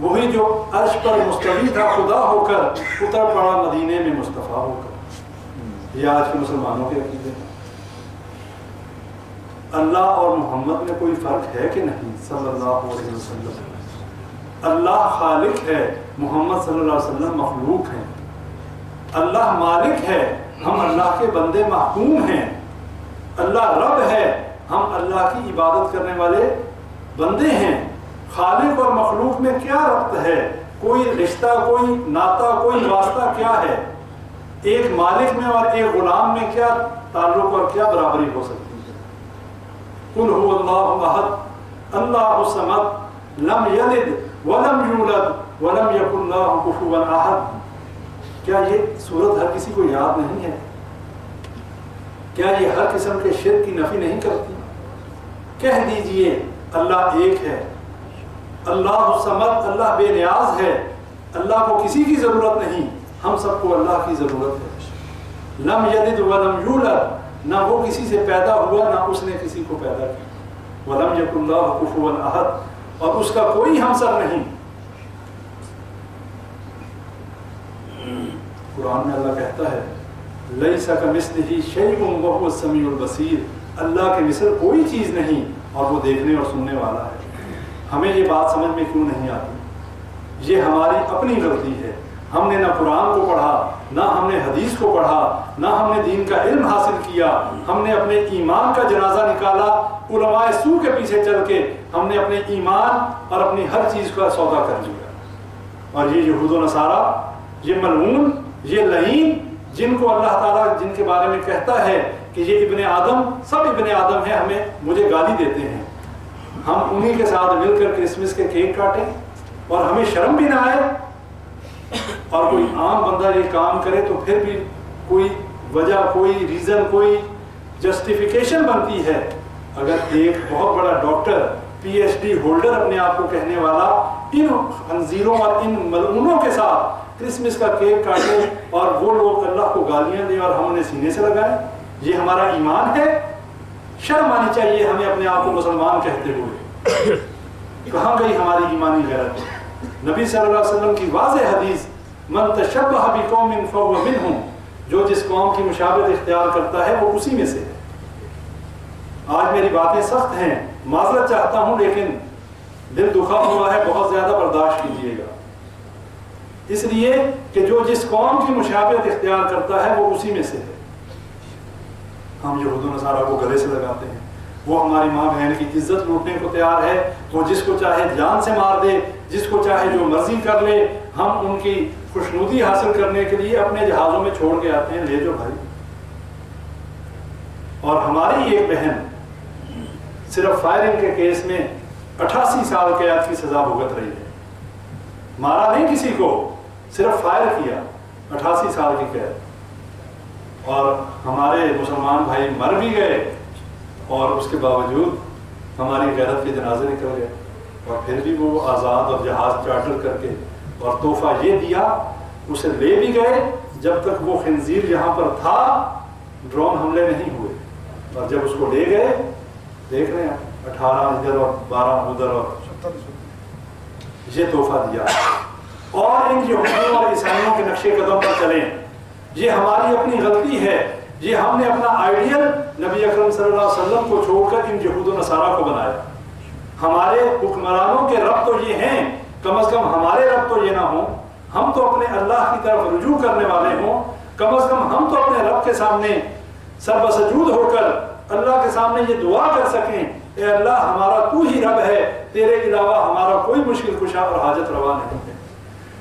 وہی جو عرش پر مستوی تھا خدا ہو کر، اتر پڑا مدینے میں مصطفیٰ ہو کر. یہ آج کے مسلمانوں کے عقیدے ہیں. اللہ اور محمد میں کوئی فرق ہے کہ نہیں؟ صلی اللہ علیہ وسلم. اللہ خالق ہے، محمد صلی اللہ علیہ وسلم مخلوق ہیں. اللہ مالک ہے، ہم اللہ کے بندے محکوم ہیں. اللہ رب ہے، ہم اللہ کی عبادت کرنے والے بندے ہیں. خالق اور مخلوق میں کیا ربط ہے؟ کوئی رشتہ، کوئی ناتا، کوئی واسطہ کیا ہے؟ ایک مالک میں اور ایک غلام میں کیا تعلق اور کیا برابری ہو سکتی ہے؟ قل هو اللہ احد اللہ الصمد لم یلد ولم یولد ولم یکن له کفوا احد. کیا یہ صورت ہر کسی کو یاد نہیں ہے؟ کیا یہ ہر قسم کے شرک کی نفی نہیں کرتی؟ کہہ دیجئے اللہ ایک ہے، اللہ الصمد، اللہ بے نیاز ہے، اللہ کو کسی کی ضرورت نہیں، ہم سب کو اللہ کی ضرورت ہے. لم یلد ولم یولد، نہ وہ کسی سے پیدا ہوا نہ اس نے کسی کو پیدا کیا. ولم یکن له کفوا احد، اور اس کا کوئی ہمسر نہیں. قرآن میں اللہ کہتا ہے لیس کمثلہ شیء وہو السمیع البصیر. اللہ کے مثل کوئی چیز نہیں اور وہ دیکھنے اور سننے والا ہے. ہمیں یہ بات سمجھ میں کیوں نہیں آتی؟ یہ ہماری اپنی غلطی ہے. ہم نے نہ قرآن کو پڑھا، نہ ہم نے حدیث کو پڑھا، نہ ہم نے دین کا علم حاصل کیا. ہم نے اپنے ایمان کا جنازہ نکالا علماء سو کے پیچھے چل کے. ہم نے اپنے ایمان اور اپنی ہر چیز کا سودا کر لیا. اور یہ یہود و نصارہ، یہ ملعون، یہ لعین، جن کو اللہ تعالیٰ جن کے بارے میں کہتا ہے کہ یہ ابن آدم، سب ابن آدم ہیں، مجھے گالی دیتے ہیں. ہم انہی کے ساتھ مل کر کرسمس کے کیک کاٹیں اور ہمیں شرم بھی نہ آئے. اور کوئی عام بندہ یہ کام کرے تو پھر بھی کوئی وجہ، کوئی ریزن، کوئی جسٹیفیکیشن بنتی ہے. اگر ایک بہت بڑا doctor, P H D holder اپنے آپ کو کہنے والا ان خنزیروں اور ان ملعونوں کے ساتھ کرسمس کا کیک کاٹے اور وہ لوگ اللہ کو گالیاں دیں اور ہم انہیں سینے سے لگائیں، یہ ہمارا ایمان ہے؟ شرم آنی چاہیے ہمیں اپنے آپ کو مسلمان کہتے ہوئے. کہاں گئی ہماری ایمانی غیرت؟ نبی صلی اللہ علیہ وسلم کی واضح حدیث، من تشبہ بقوم فہو منہم، جو جس قوم کی مشابہت اختیار کرتا ہے وہ اسی میں سے ہے. آج میری باتیں سخت ہیں، معذرت چاہتا ہوں، لیکن دل دکھا ہوا ہے، بہت زیادہ برداشت کیجیے گا. اس لیے کہ جو جس قوم کی مشابہت اختیار کرتا ہے وہ اسی میں سے ہے. ہم یہود و نصارہ کو گلے سے لگاتے ہیں، وہ ہماری ماں بہن کی عزت لوٹنے کو تیار ہے، وہ جس کو چاہے جان سے مار دے، جس کو چاہے جو مرضی کر لے، ہم ان کی خوشنودی حاصل کرنے کے لیے اپنے جہازوں میں چھوڑ کے آتے ہیں، لے جو بھائی۔ اور ہماری ایک بہن صرف فائرنگ کے کیس میں 88 سال قید کی سزا بھگت رہی ہے، مارا نہیں کسی کو، صرف فائر کیا، 88 سال کی قید۔ اور ہمارے مسلمان بھائی مر بھی گئے اور اس کے باوجود ہماری غیرت کے جنازے نکل گئے، اور پھر بھی وہ آزاد اور جہاز چارٹر کر کے، اور تحفہ یہ دیا، اسے لے بھی گئے، جب تک وہ خنزیر یہاں پر تھا ڈرون حملے نہیں ہوئے، اور جب اس کو لے گئے دیکھ رہے ہیں 18 ادھر اور 12 ادھر، اور یہ تحفہ دیا۔ اور ان یہودیوں اور عیسائیوں کے نقشے قدم پر چلیں، یہ ہماری اپنی غلطی ہے، یہ ہم نے اپنا آئیڈیل نبی اکرم صلی اللہ علیہ وسلم کو چھوڑ کر ان یہود و نصارہ کو بنایا۔ ہمارے حکمرانوں کے رب تو یہ ہیں، کم از کم ہمارے رب تو یہ نہ ہوں، ہم تو اپنے اللہ کی طرف رجوع کرنے والے ہوں، کم از کم ہم تو اپنے رب کے سامنے سر بسجود ہو کر اللہ کے سامنے یہ دعا کر سکیں، اے اللہ ہمارا تو ہی رب ہے، تیرے علاوہ ہمارا کوئی مشکل کشا اور حاجت روا نہیں ہے۔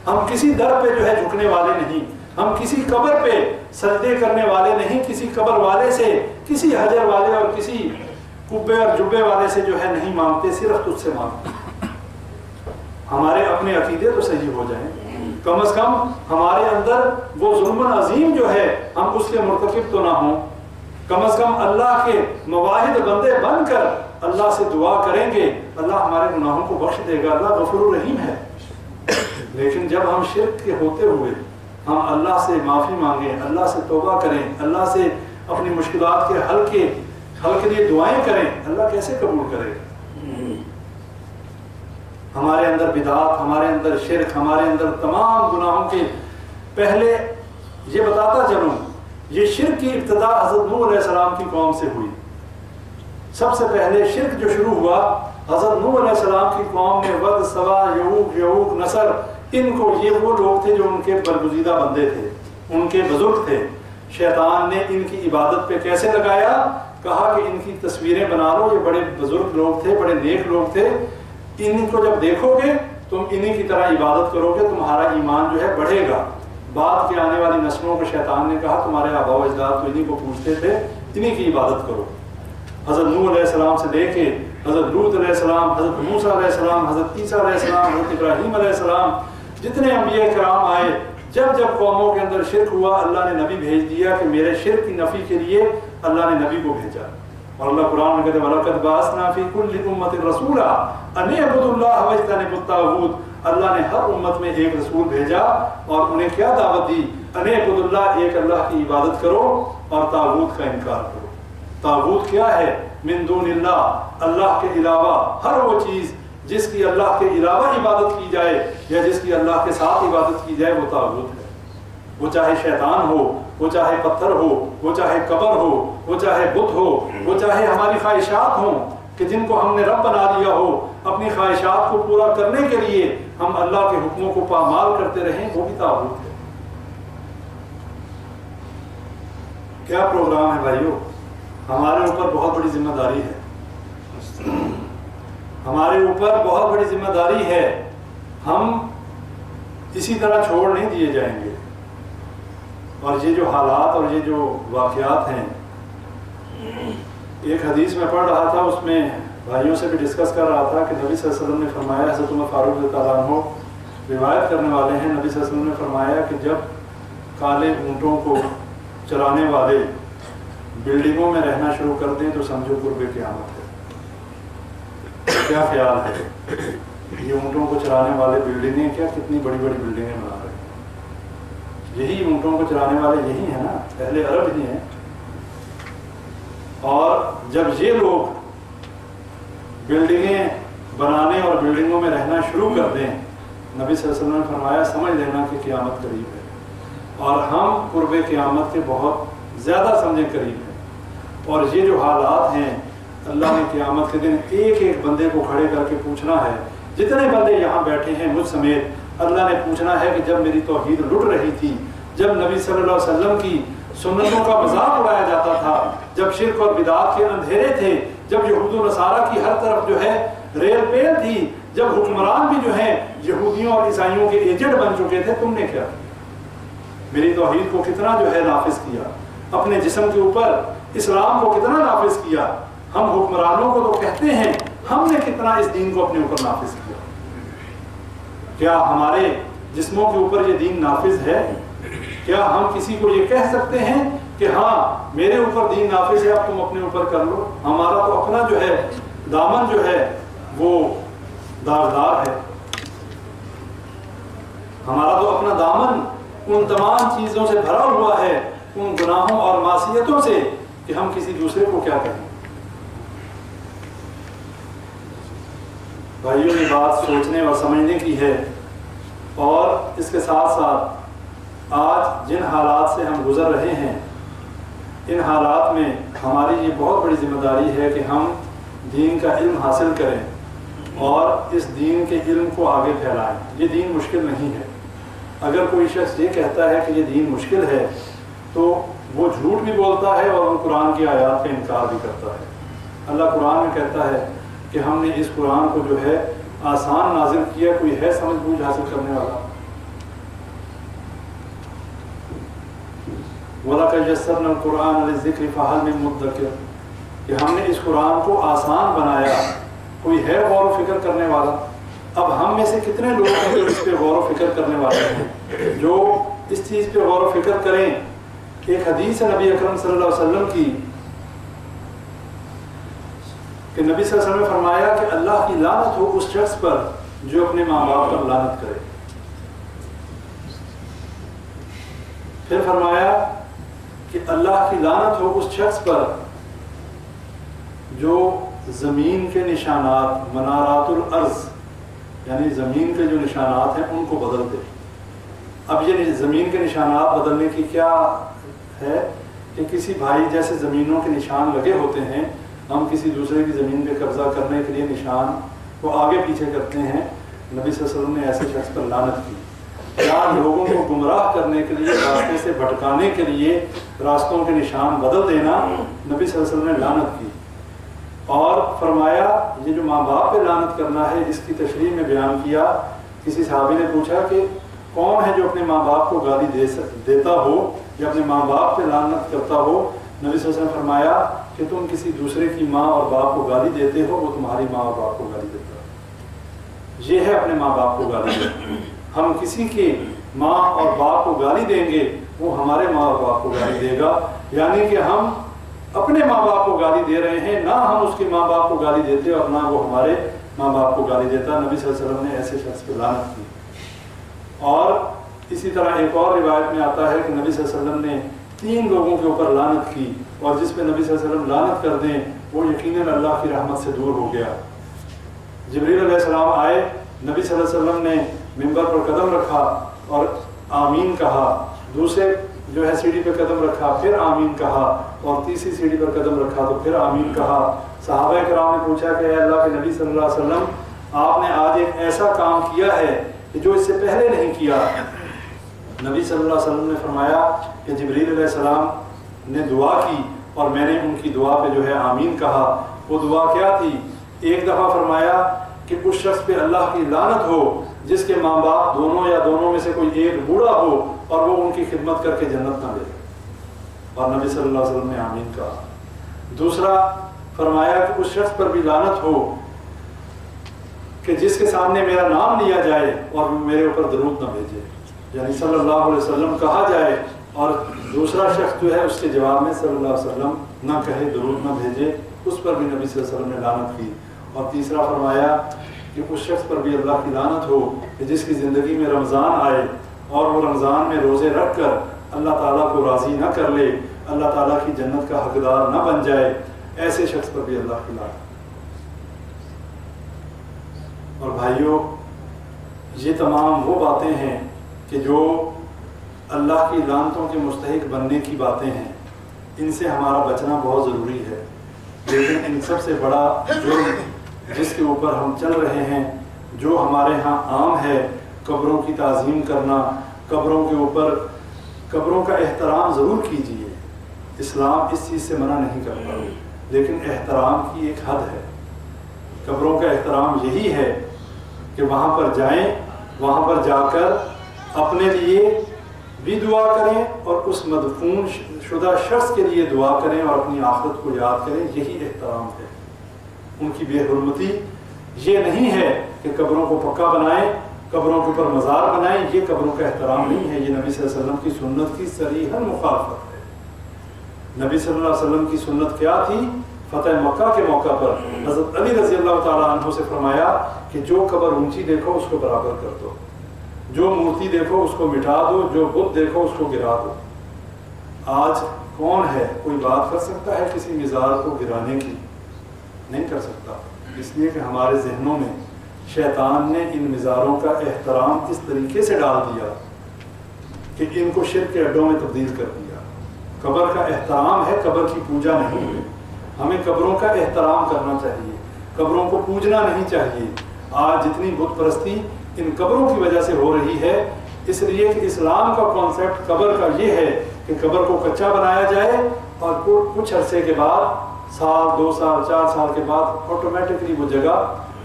ہم کسی در پہ جو ہے جھکنے والے نہیں، ہم کسی قبر پہ سجدے کرنے والے نہیں، کسی قبر والے سے، کسی حجر والے اور کسی کبے اور جبے والے سے جو ہے نہیں مانگتے، صرف تجھ سے مانگتے۔ ہمارے اپنے عقیدے تو صحیح ہو جائیں، کم از کم ہمارے اندر وہ ظلم عظیم جو ہے ہم اس کے مرتکب تو نہ ہوں، کم از کم اللہ کے مواحد بندے بن کر اللہ سے دعا کریں گے، اللہ ہمارے گناہوں کو بخش دے گا، اللہ غفور الرحیم ہے۔ لیکن جب ہم شرک کے ہوتے ہوئے ہم اللہ سے معافی مانگیں، اللہ سے توبہ کریں، اللہ سے اپنی مشکلات کے حل کے لیے دعائیں کریں، اللہ کیسے قبول کرے؟ ہمارے اندر بدعات، ہمارے اندر شرک، ہمارے اندر تمام گناہوں کے پہلے یہ بتاتا چلوں، یہ شرک کی ابتدا حضرت نوح علیہ السلام کی قوم سے ہوئی۔ سب سے پہلے شرک جو شروع ہوا حضرت نوح علیہ السلام کی قوم میں، ود، سوا، یعوق، نصر، ان کو، یہ وہ لوگ تھے جو ان کے برگزیدہ بندے تھے، ان کے بزرگ تھے۔ شیطان نے ان کی عبادت پہ کیسے لگایا؟ کہا کہ ان کی تصویریں بنا لو، یہ بڑے بزرگ لوگ تھے، بڑے نیک لوگ تھے، ان کو جب دیکھو گے تم انہی کی طرح عبادت کرو گے، تمہارا ایمان جو ہے بڑھے گا۔ بعد کے آنے والی نسلوں کو شیطان نے کہا تمہارے آباء و اجداد تو انہی کو پوچھتے تھے، انہی کی عبادت کرو۔ حضرت نوح علیہ السلام سے لے کے حضرت لوط علیہ السلام، حضرت موسیٰ علیہ السلام، حضرت عیسیٰ علیہ السلام، حضرت ابراہیم علیہ السلام، جتنے انبیاء کرام آئے، جب جب قوموں کے اندر شرک ہوا اللہ نے نبی بھیج دیا کہ میرے شرک کی نفی کے لیے اللہ نے نبی کو بھیجا۔ اور اللہ قرآن میں کہتے ہیں وَلَقَدْ بَعَثْنَا فِي كُلِّ أُمَّةٍ رَسُولًا أَنِ اعْبُدُوا اللَّهَ وَاجْتَنِبُوا الطَّاغُوتَ۔ اللہ نے ہر امت میں ایک رسول بھیجا اور انہیں کیا دعوت دی؟ أَنِ اعْبُدُوا اللَّهَ، ایک اللہ کی عبادت کرو اور طاغوت کا انکار کرو۔ طاغوت کیا ہے؟ من دون اللہ، اللہ کے علاوہ ہر وہ چیز جس کی اللہ کے علاوہ عبادت کی جائے یا جس کی اللہ کے ساتھ عبادت کی جائے وہ طاغوت ہے۔ وہ چاہے شیطان ہو، وہ چاہے پتھر ہو، وہ چاہے قبر ہو، وہ چاہے بت ہو، وہ چاہے ہماری خواہشات ہوں کہ جن کو ہم نے رب بنا دیا ہو، اپنی خواہشات کو پورا کرنے کے لیے ہم اللہ کے حکموں کو پامال کرتے رہیں، وہ بھی طاغوت ہے۔ کیا پروگرام ہے بھائیو؟ ہمارے اوپر بہت بڑی ذمہ داری ہے، ہمارے اوپر بہت بڑی ذمہ داری ہے، ہم اسی طرح چھوڑ نہیں دیے جائیں گے۔ اور یہ جو حالات اور یہ جو واقعات ہیں، ایک حدیث میں پڑھ رہا تھا، اس میں بھائیوں سے بھی ڈسکس کر رہا تھا کہ نبی صلی اللہ علیہ وسلم نے فرمایا، حضرت عمر فاروق رضی اللہ عنہ روایت کرنے والے ہیں، نبی صلی اللہ علیہ وسلم نے فرمایا کہ جب کالے اونٹوں کو چلانے والے بلڈنگوں میں رہنا شروع کر دیں تو سمجھو قرب قیامت ہے۔ کیا خیال ہے؟ یہ اونٹوں کو چلانے والے بلڈنگیں کیا کتنی بڑی بڑی بلڈنگیں بنا رہے ہیں؟ یہی اونٹوں کو چلانے والے یہی ہیں نا، اہل عرب ہی ہیں۔ اور جب یہ لوگ بلڈنگیں بنانے اور بلڈنگوں میں رہنا شروع کر دیں، نبی صلی اللہ علیہ وسلم نے فرمایا سمجھ لینا کہ قیامت قریب ہے، اور ہم قرب قیامت کے بہت زیادہ سمجھیں قریب ہیں۔ اور یہ جو حالات ہیں، اللہ نے قیامت کے دن ایک ایک بندے کو کھڑے کر کے پوچھنا ہے، جتنے بندے یہاں بیٹھے ہیں مجھ سمیت، اللہ نے پوچھنا ہے کہ جب میری توحید لٹ رہی تھی، جب نبی صلی اللہ علیہ وسلم کی سنتوں کا مذاق اڑایا جاتا تھا، جب شرک اور بدعات کے اندھیرے تھے، جب یہود و نصارہ کی ہر طرف جو ہے ریل پیل تھی، جب حکمران بھی جو ہیں یہودیوں اور عیسائیوں کے ایجنٹ بن چکے تھے، تم نے کیا میری توحید کو کتنا جو ہے نافذ کیا، اپنے جسم کے اوپر اسلام کو کتنا نافذ کیا۔ ہم حکمرانوں کو تو کہتے ہیں، ہم نے کتنا اس دین کو اپنے اوپر نافذ کیا؟ کیا ہمارے جسموں کے اوپر یہ دین نافذ ہے؟ کیا ہم کسی کو یہ کہہ سکتے ہیں کہ ہاں میرے اوپر دین نافذ ہے، اب تم اپنے اوپر کر لو؟ ہمارا تو اپنا جو ہے دامن جو ہے وہ داغدار ہے، ہمارا تو اپنا دامن ان تمام چیزوں سے بھرا ہوا ہے، ان گناہوں اور معصیتوں سے، کہ ہم کسی دوسرے کو کیا کہیں۔ بھائیوں، یہ بات سوچنے اور سمجھنے کی ہے، اور اس کے ساتھ ساتھ آج جن حالات سے ہم گزر رہے ہیں، ان حالات میں ہماری یہ بہت بڑی ذمہ داری ہے کہ ہم دین کا علم حاصل کریں اور اس دین کے علم کو آگے پھیلائیں۔ یہ دین مشکل نہیں ہے۔ اگر کوئی شخص یہ کہتا ہے کہ یہ دین مشکل ہے تو وہ جھوٹ بھی بولتا ہے اور وہ قرآن کی آیات کا انکار بھی کرتا ہے۔ اللہ قرآن میں کہتا ہے کہ ہم نے اس قرآن کو جو ہے آسان نازل کیا، کوئی ہے سمجھ بوجھ حاصل کرنے والا؟ وَلَقَدْ يَسَّرْنَا الْقُرْآنَ لِلذِّكْرِ فَهَلْ مِن مُدَّكِرٍ، کہ ہم نے اس قرآن کو آسان بنایا، کوئی ہے غور و فکر کرنے والا؟ اب ہم میں سے کتنے لوگ ہیں جو اس پہ غور و فکر کرنے والے ہیں، جو اس چیز پہ غور و فکر کریں؟ ایک حدیث ہے نبی اکرم صلی اللہ علیہ وسلم کی کہ نبی صلی اللہ علیہ وسلم نے فرمایا کہ اللہ کی لعنت ہو اس شخص پر جو اپنے ماں باپ پر لعنت کرے۔ پھر فرمایا کہ اللہ کی لعنت ہو اس شخص پر جو زمین کے نشانات، منارات الارض، یعنی زمین کے جو نشانات ہیں ان کو بدل دے۔ اب یہ زمین کے نشانات بدلنے کی کیا ہے کہ کسی بھائی جیسے زمینوں کے نشان لگے ہوتے ہیں، ہم کسی دوسرے کی زمین پہ قبضہ کرنے کے لیے نشان کو آگے پیچھے کرتے ہیں، نبی صلی اللہ علیہ وسلم نے ایسے شخص پر لعنت کی۔ یا لوگوں کو گمراہ کرنے کے لیے، راستے سے بھٹکانے کے لیے راستوں کے نشان بدل دینا، نبی صلی اللہ علیہ وسلم نے لعنت کی۔ اور فرمایا یہ جو ماں باپ پہ لعنت کرنا ہے، اس کی تشریح میں بیان کیا۔ کسی صحابی نے پوچھا کہ کون ہے جو اپنے ماں باپ کو گالی دیتا ہو یا اپنے ماں باپ پہ لعنت کرتا ہو؟ نبی صلی اللہ علیہ وسلم نے فرمایا کہ تم کسی دوسرے کی ماں اور باپ کو گالی دیتے ہو، وہ تمہاری ماں اور باپ کو گالی دیتا ہے۔ یہ ہے اپنے ماں باپ کو گالی دینا۔ ہم کسی کی ماں اور باپ کو گالی دیں گے، وہ ہمارے ماں اور باپ کو گالی دے گا، یعنی کہ ہم اپنے ماں باپ کو گالی دے رہے ہیں، نہ ہم اس کے ماں باپ کو گالی دیتے اور نہ وہ ہمارے ماں باپ کو گالی دیتا۔ نبی صلی اللہ علیہ وسلم نے ایسے شخص پہ لعنت کی۔ اور اسی طرح ایک اور روایت میں آتا ہے کہ نبی صلی اللہ علیہ وسلم نے 3 لوگوں کے اوپر لعنت کی، اور جس پہ نبی صلی اللہ علیہ وسلم لعنت کر دیں وہ یقیناً اللہ کی رحمت سے دور ہو گیا۔ جبریل علیہ السلام آئے، نبی صلی اللہ علیہ وسلم نے منبر پر قدم رکھا اور آمین کہا، دوسرے جو ہے سیڑھی پہ قدم رکھا، پھر آمین کہا، اور تیسری سیڑھی پر قدم رکھا تو پھر آمین کہا۔ صحابہ کرام نے پوچھا کہ اے اللہ کے نبی صلی اللہ علیہ وسلم، آپ نے آج ایک ایسا کام کیا ہے کہ جو اس سے پہلے نہیں کیا۔ نبی صلی اللہ علیہ وسلم نے فرمایا کہ جبریل علیہ السلام نے دعا کی اور میں نے ان کی دعا پہ جو ہے آمین کہا۔ وہ دعا کیا تھی؟ ایک دفعہ فرمایا کہ اس شخص پہ اللہ کی لعنت ہو جس کے ماں باپ دونوں یا دونوں میں سے کوئی ایک بوڑھا ہو اور وہ ان کی خدمت کر کے جنت نہ لے، اور نبی صلی اللہ علیہ وسلم نے آمین کہا۔ دوسرا فرمایا کہ اس شخص پر بھی لعنت ہو کہ جس کے سامنے میرا نام لیا جائے اور میرے اوپر درود نہ بھیجے، یعنی صلی اللہ علیہ وسلم کہا جائے اور دوسرا شخص جو ہے اس کے جواب میں صلی اللہ علیہ وسلم نہ کہے، درود نہ بھیجے، اس پر بھی نبی صلی اللہ علیہ وسلم نے لعنت کی۔ اور تیسرا فرمایا کہ اس شخص پر بھی اللہ کی لعنت ہو کہ جس کی زندگی میں رمضان آئے اور وہ رمضان میں روزے رکھ کر اللہ تعالیٰ کو راضی نہ کر لے، اللہ تعالیٰ کی جنت کا حقدار نہ بن جائے، ایسے شخص پر بھی اللہ کی لعنت۔ اور بھائیوں، یہ تمام وہ باتیں ہیں کہ جو اللہ کی لعنتوں کے مستحق بننے کی باتیں ہیں، ان سے ہمارا بچنا بہت ضروری ہے۔ لیکن ان سب سے بڑا جرم جس کے اوپر ہم چل رہے ہیں، جو ہمارے ہاں عام ہے، قبروں کی تعظیم کرنا، قبروں کے اوپر قبروں کا احترام ضرور کیجیے، اسلام اس چیز سے منع نہیں کرتا، لیکن احترام کی ایک حد ہے. قبروں کا احترام یہی ہے کہ وہاں پر جائیں, وہاں پر جا کر اپنے لیے بھی دعا کریں اور اس مدفون شدہ شخص کے لیے دعا کریں اور اپنی آخرت کو یاد کریں. یہی احترام ہے. ان کی بے حرمتی یہ نہیں ہے کہ قبروں کو پکا بنائیں, قبروں کے اوپر مزار بنائیں. یہ قبروں کا احترام نہیں ہے, یہ نبی صلی اللہ علیہ وسلم کی سنت کی صریحاً مخالفت ہے. نبی صلی اللہ علیہ وسلم کی سنت کیا تھی؟ فتح مکہ کے موقع پر حضرت علی رضی اللہ تعالیٰ عنہ سے فرمایا کہ جو قبر اونچی دیکھو اس کو برابر کر دو, جو مورتی دیکھو اس کو مٹا دو, جو بت دیکھو اس کو گرا دو. آج کون ہے کوئی بات کر سکتا ہے کسی مزار کو گرانے کی؟ نہیں کر سکتا, اس لیے کہ ہمارے ذہنوں میں شیطان نے ان مزاروں کا احترام اس طریقے سے ڈال دیا کہ ان کو شرک کے اڈوں میں تبدیل کر دیا. قبر کا احترام ہے, قبر کی پوجا نہیں ہے. ہمیں قبروں کا احترام کرنا چاہیے, قبروں کو پوجنا نہیں چاہیے. آج جتنی بت پرستی ان قبروں کی وجہ سے ہو رہی ہے, اس لیے کہ اسلام کا کانسیپٹ قبر کا یہ ہے کہ قبر کو کچا بنایا جائے اور کچھ عرصے کے بعد, سال 2 سال 4 سال کے بعد آٹومیٹکلی وہ جگہ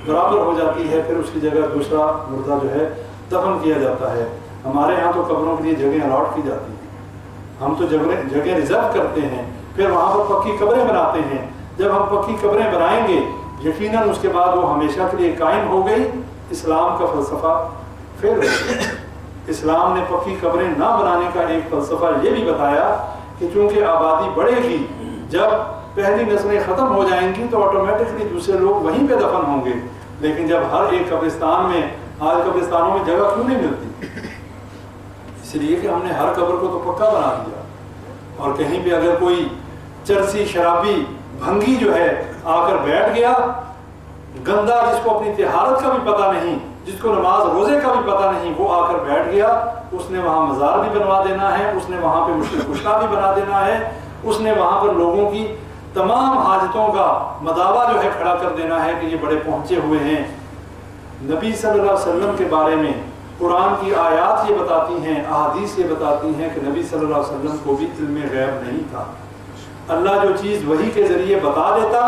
برابر ہو جاتی ہے, پھر اس کی جگہ دوسرا مردہ جو ہے دفن کیا جاتا ہے. ہمارے ہاں تو قبروں کے لیے جگہیں الاٹ کی جاتی ہیں, ہم تو جگہ ریزرو کرتے ہیں, پھر وہاں پر پکی قبریں بناتے ہیں. جب ہم پکی قبریں بنائیں گے یقیناً اس کے بعد وہ ہمیشہ کے لیے قائم ہو گئی. اسلام کا فلسفہ پھر اسلام نے پکی قبریں نہ بنانے کا ایک فلسفہ یہ بھی بتایا کہ چونکہ آبادی بڑھے گی, جب پہلی نسلیں ختم ہو جائیں گی تو آٹومیٹکلی دوسرے لوگ وہیں پہ دفن ہوں گے. لیکن جب ہر ایک قبرستان میں, آج قبرستانوں میں جگہ کیوں نہیں ملتی؟ اس لیے کہ ہم نے ہر قبر کو تو پکا بنا دیا. اور کہیں پہ اگر کوئی چرسی شرابی بھنگی جو ہے آ کر بیٹھ گیا, گندا جس کو اپنی طہارت کا بھی پتہ نہیں, جس کو نماز روزے کا بھی پتہ نہیں, وہ آ کر بیٹھ گیا, اس نے وہاں مزار بھی بنوا دینا ہے, اس نے وہاں پہ مشکل کشتہ بھی بنا دینا ہے, اس نے وہاں پر لوگوں کی تمام حاجتوں کا مداوع جو ہے کھڑا کر دینا ہے کہ یہ بڑے پہنچے ہوئے ہیں. نبی صلی اللہ علیہ وسلم کے بارے میں قرآن کی آیات یہ بتاتی ہیں, احادیث یہ بتاتی ہیں کہ نبی صلی اللہ علیہ وسلم کو بھی علم غیب نہیں تھا. اللہ جو چیز وحی کے ذریعے بتا دیتا,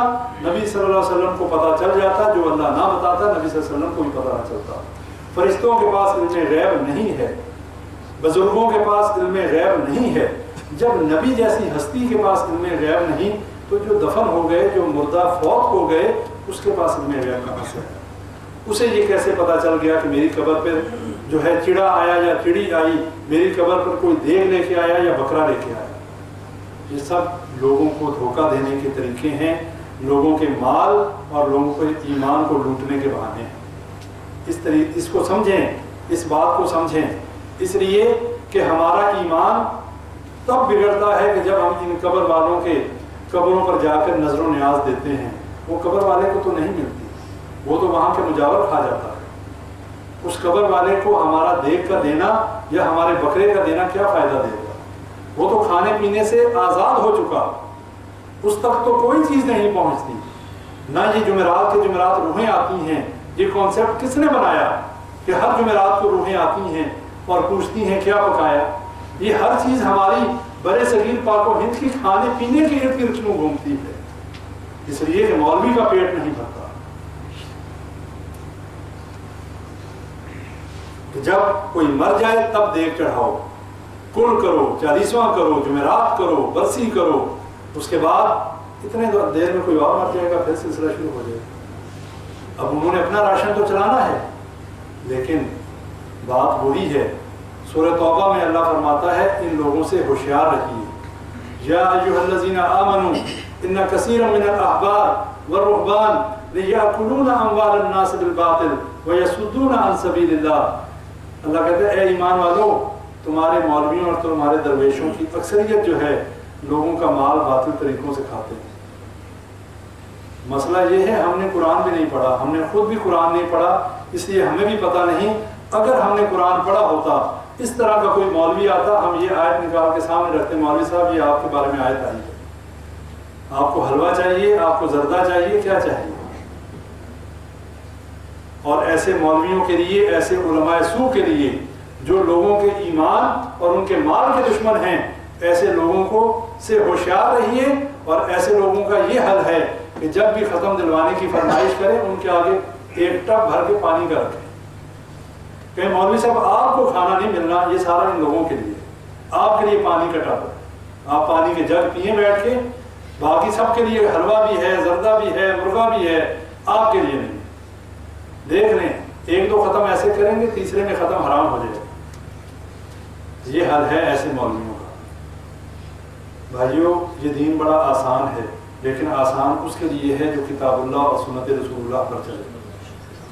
نبی صلی اللہ علیہ وسلم کو پتہ چل جاتا, جو اللہ نہ بتاتا نبی صلی اللہ علیہ وسلم کو بھی پتہ نہ چلتا. فرشتوں کے پاس علم غیب نہیں ہے, بزرگوں کے پاس علم غیب نہیں ہے. جب نبی جیسی ہستی کے پاس علم غیب نہیں تو جو دفن ہو گئے, جو مردہ فوت ہو گئے, اس کے پاس علم غیب کہاں سے ہے؟ اسے یہ کیسے پتہ چل گیا کہ میری قبر پر جو ہے چڑا آیا یا چڑی آئی, میری قبر پر کوئی دیگ لے کے آیا یا بکرا لے کے آیا؟ یہ سب لوگوں کو دھوکہ دینے کے طریقے ہیں, لوگوں کے مال اور لوگوں کے ایمان کو لوٹنے کے بہانے ہیں. اس کو سمجھیں, اس بات کو سمجھیں, اس لیے کہ ہمارا ایمان تب بگڑتا ہے کہ جب ہم ان قبر والوں کے قبروں پر جا کر نظر و نیاز دیتے ہیں. وہ قبر والے کو تو نہیں ملتی, وہ تو وہاں کے مجاور کھا جاتا ہے. اس قبر والے کو ہمارا دیگ کا دینا یا ہمارے بکرے کا دینا کیا فائدہ دے گا؟ وہ تو کھانے پینے سے آزاد ہو چکا, اس تک تو کوئی چیز نہیں پہنچتی. نہ یہ جمعرات کے جمعرات روحیں آتی ہیں, یہ کانسیپٹ کس نے بنایا کہ ہر جمعرات کو روحیں آتی ہیں اور پوچھتی ہیں کیا پکایا؟ یہ ہر چیز ہماری برے صغیر پاک و ہند کی کھانے پینے کے ارد گرد کیوں گھومتی ہے؟ اس لیے کہ مولوی کا پیٹ نہیں بھرتا. جب کوئی مر جائے تب دیگ چڑھاؤ, کل کرو, 40واں کرو, جمعرات کرو, برسی کرو, اس کے بعد اتنے دیر میں کوئی اور مر جائے گا, پھر سلسلہ شروع ہو جائے گا. اب انہوں نے اپنا راشن تو چلانا ہے, لیکن بات وہی ہے. سورہ توبہ میں اللہ فرماتا ہے ان لوگوں سے ہوشیار رہیے. یا ایھا الذین آمنوا ان کثیرا من الاحبار والرہبان لیأکلون اموال الناس بالباطل ویصدون عن سبیل اللہ. اللہ کہتے ہیں اے ایمان والو, تمہارے مولویوں اور تمہارے درویشوں کی اکثریت جو ہے لوگوں کا مال باطل طریقوں سے کھاتے ہیں. مسئلہ یہ ہے ہم نے قرآن بھی نہیں پڑھا, ہم نے خود بھی قرآن نہیں پڑھا, اس لیے ہمیں بھی پتہ نہیں. اگر ہم نے قرآن پڑھا ہوتا, اس طرح کا کوئی مولوی آتا, ہم یہ آیت نکال کے سامنے رکھتے, مولوی صاحب یہ آپ کے بارے میں آیت آئی ہے, آپ کو حلوہ چاہیے, آپ کو زردہ چاہیے, کیا چاہیے؟ اور ایسے مولویوں کے لیے, ایسے علماء سو کے لیے جو لوگوں کے ایمان اور ان کے مال کے دشمن ہیں, ایسے لوگوں کو سے ہوشیار رہیے اور ایسے لوگوں کا یہ حل ہے کہ جب بھی ختم دلوانے کی فرمائش کریں ان کے آگے ایک ٹب بھر کے پانی کا رکھیں کہ مولوی صاحب آپ کو کھانا نہیں ملنا، یہ سارا ان لوگوں کے لیے، آپ کے لیے پانی کا ٹب ہے، آپ پانی کے جگ پئیں بیٹھ کے، باقی سب کے لیے حلوہ بھی ہے، زردہ بھی ہے، مرغا بھی ہے، آپ کے لیے نہیں۔ دیکھ لیں ایک دو ختم ایسے کریں گے، تیسرے میں ختم حرام ہو جائے گا۔ یہ حل ہے ایسے مولویوں کا۔ بھائیو یہ دین بڑا آسان ہے، لیکن آسان اس کے لیے ہے جو کتاب اللہ اور سنت رسول اللہ پر چلے،